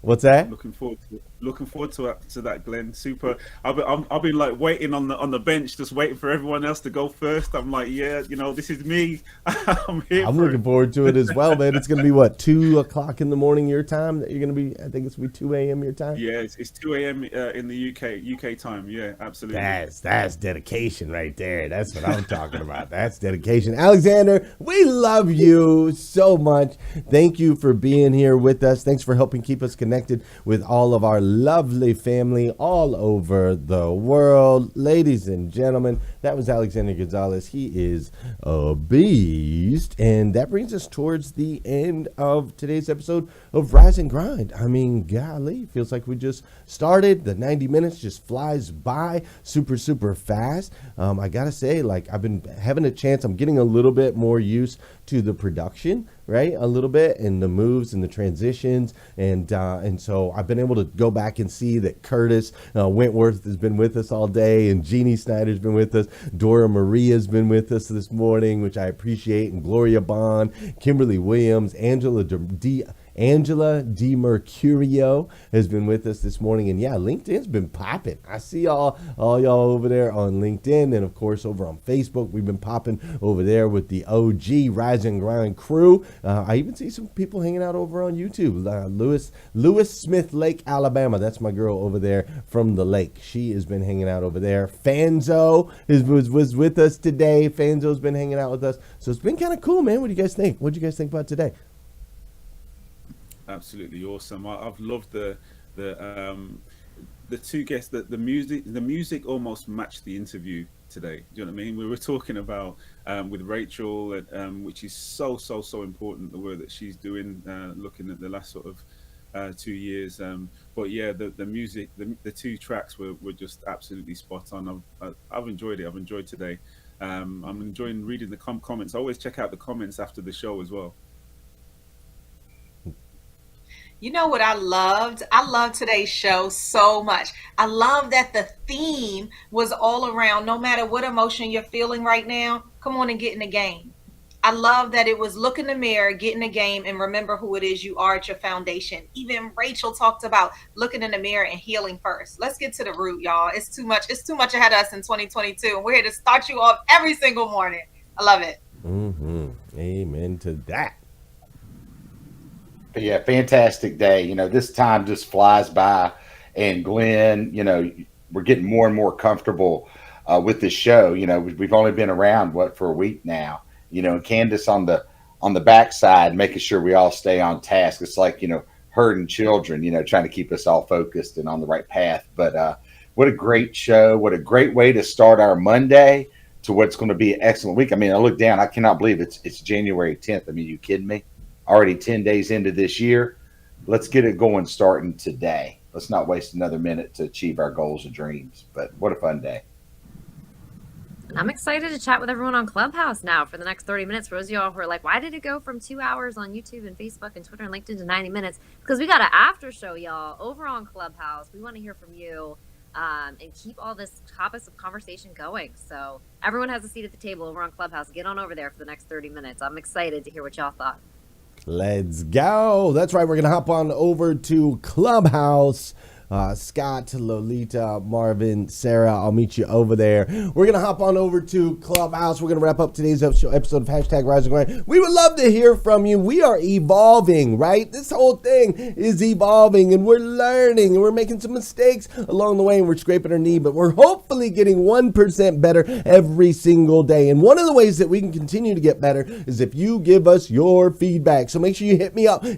What's that? Looking forward to it. Looking forward to that, Glenn. Super. I've been like waiting on the bench, just waiting for everyone else to go first. I'm like, yeah, this is me. I'm here. I'm looking forward to it as well, man. It's gonna be what, 2:00 in the morning your time that you're gonna be. I think it's gonna be 2 a.m. your time. Yeah, it's 2 a.m. In the UK time. Yeah, absolutely. That's dedication right there. That's what I'm talking about. That's dedication. Alexander, we love you so much. Thank you for being here with us. Thanks for helping keep us connected with all of our lovely family all over the world. Ladies and gentlemen, that was Alexander Gonzalez. He is a beast. And that brings us towards the end of today's episode of Rise and Grind. I mean, golly, feels like we just started. The 90 minutes just flies by super, super fast. I got to say, like, I've been having a chance. I'm getting a little bit more used to the production, right? A little bit, and the moves and the transitions. And so I've been able to go back and see that Curtis Wentworth has been with us all day, and Jeannie Snyder's been with us. Dora Maria's been with us this morning, which I appreciate. And Gloria Bond, Kimberly Williams, Angela DiMercurio has been with us this morning. And yeah, LinkedIn's been popping. I see all y'all over there on LinkedIn, and of course over on Facebook. We've been popping over there with the OG Rise and Grind crew. I even see some people hanging out over on YouTube. Lewis Smith Lake, Alabama. That's my girl over there from the lake. She has been hanging out over there. Fanzo was with us today. Fanzo's been hanging out with us. So it's been kind of cool, man. What do you guys think? What do you guys think about today? Absolutely awesome. I've loved the two guests. The music almost matched the interview today. Do you know what I mean? We were talking about with Rachel, which is so important, the work that she's doing, looking at the last sort of 2 years. But yeah, the music, the two tracks were just absolutely spot on. I've enjoyed it. I've enjoyed today. I'm enjoying reading the comments. I always check out the comments after the show as well. You know what I loved? I loved today's show so much. I love that the theme was all around, no matter what emotion you're feeling right now, come on and get in the game. I love that it was look in the mirror, get in the game, and remember who it is you are at your foundation. Even Rachel talked about looking in the mirror and healing first. Let's get to the root, y'all. It's too much ahead of us in 2022, and we're here to start you off every single morning. I love it. Mm-hmm. Amen to that. But yeah, fantastic day. This time just flies by. And Glenn, we're getting more and more comfortable with this show. We've only been around for a week now. And Candice on the backside, making sure we all stay on task. It's like herding children. Trying to keep us all focused and on the right path. But what a great show! What a great way to start our Monday to what's going to be an excellent week. I mean, I look down. I cannot believe it's January 10th. I mean, you kidding me? Already 10 days into this year. Let's get it going starting today. Let's not waste another minute to achieve our goals and dreams. But what a fun day. I'm excited to chat with everyone on Clubhouse now for the next 30 minutes. For those of y'all who are like, why did it go from 2 hours on YouTube and Facebook and Twitter and LinkedIn to 90 minutes? Because we got an after show, y'all, over on Clubhouse. We want to hear from you and keep all this topics of conversation going. So everyone has a seat at the table over on Clubhouse. Get on over there for the next 30 minutes. I'm excited to hear what y'all thought. Let's go. That's right. We're going to hop on over to Clubhouse. Scott, Lolita, Marvin, Sarah, I'll meet you over there. We're going to hop on over to Clubhouse. We're going to wrap up today's episode of Hashtag Rise and Grind. We would love to hear from you. We are evolving, right? This whole thing is evolving, and we're learning, and we're making some mistakes along the way, and we're scraping our knee, but we're hopefully getting 1% better every single day. And one of the ways that we can continue to get better is if you give us your feedback. So make sure you hit me up in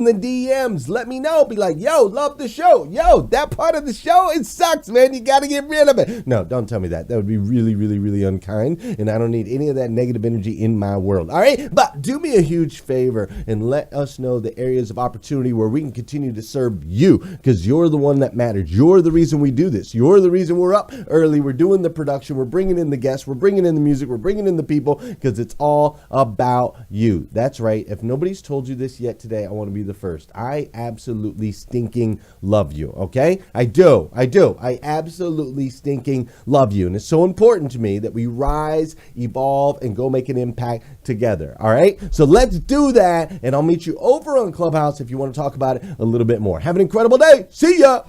the DMs. Let me know. Be like, yo, love the show. Yo, that part of the show, it sucks, man. You got to get rid of it. No, don't tell me that. That would be really, really, really unkind. And I don't need any of that negative energy in my world. All right. But do me a huge favor and let us know the areas of opportunity where we can continue to serve you, because you're the one that matters. You're the reason we do this. You're the reason we're up early. We're doing the production. We're bringing in the guests. We're bringing in the music. We're bringing in the people, because it's all about you. That's right. If nobody's told you this yet today, I want to be the first. I absolutely stinking love you. okay? I do. I absolutely stinking love you. And it's so important to me that we rise, evolve, and go make an impact together, all right? So let's do that, and I'll meet you over on Clubhouse if you want to talk about it a little bit more. Have an incredible day. See ya.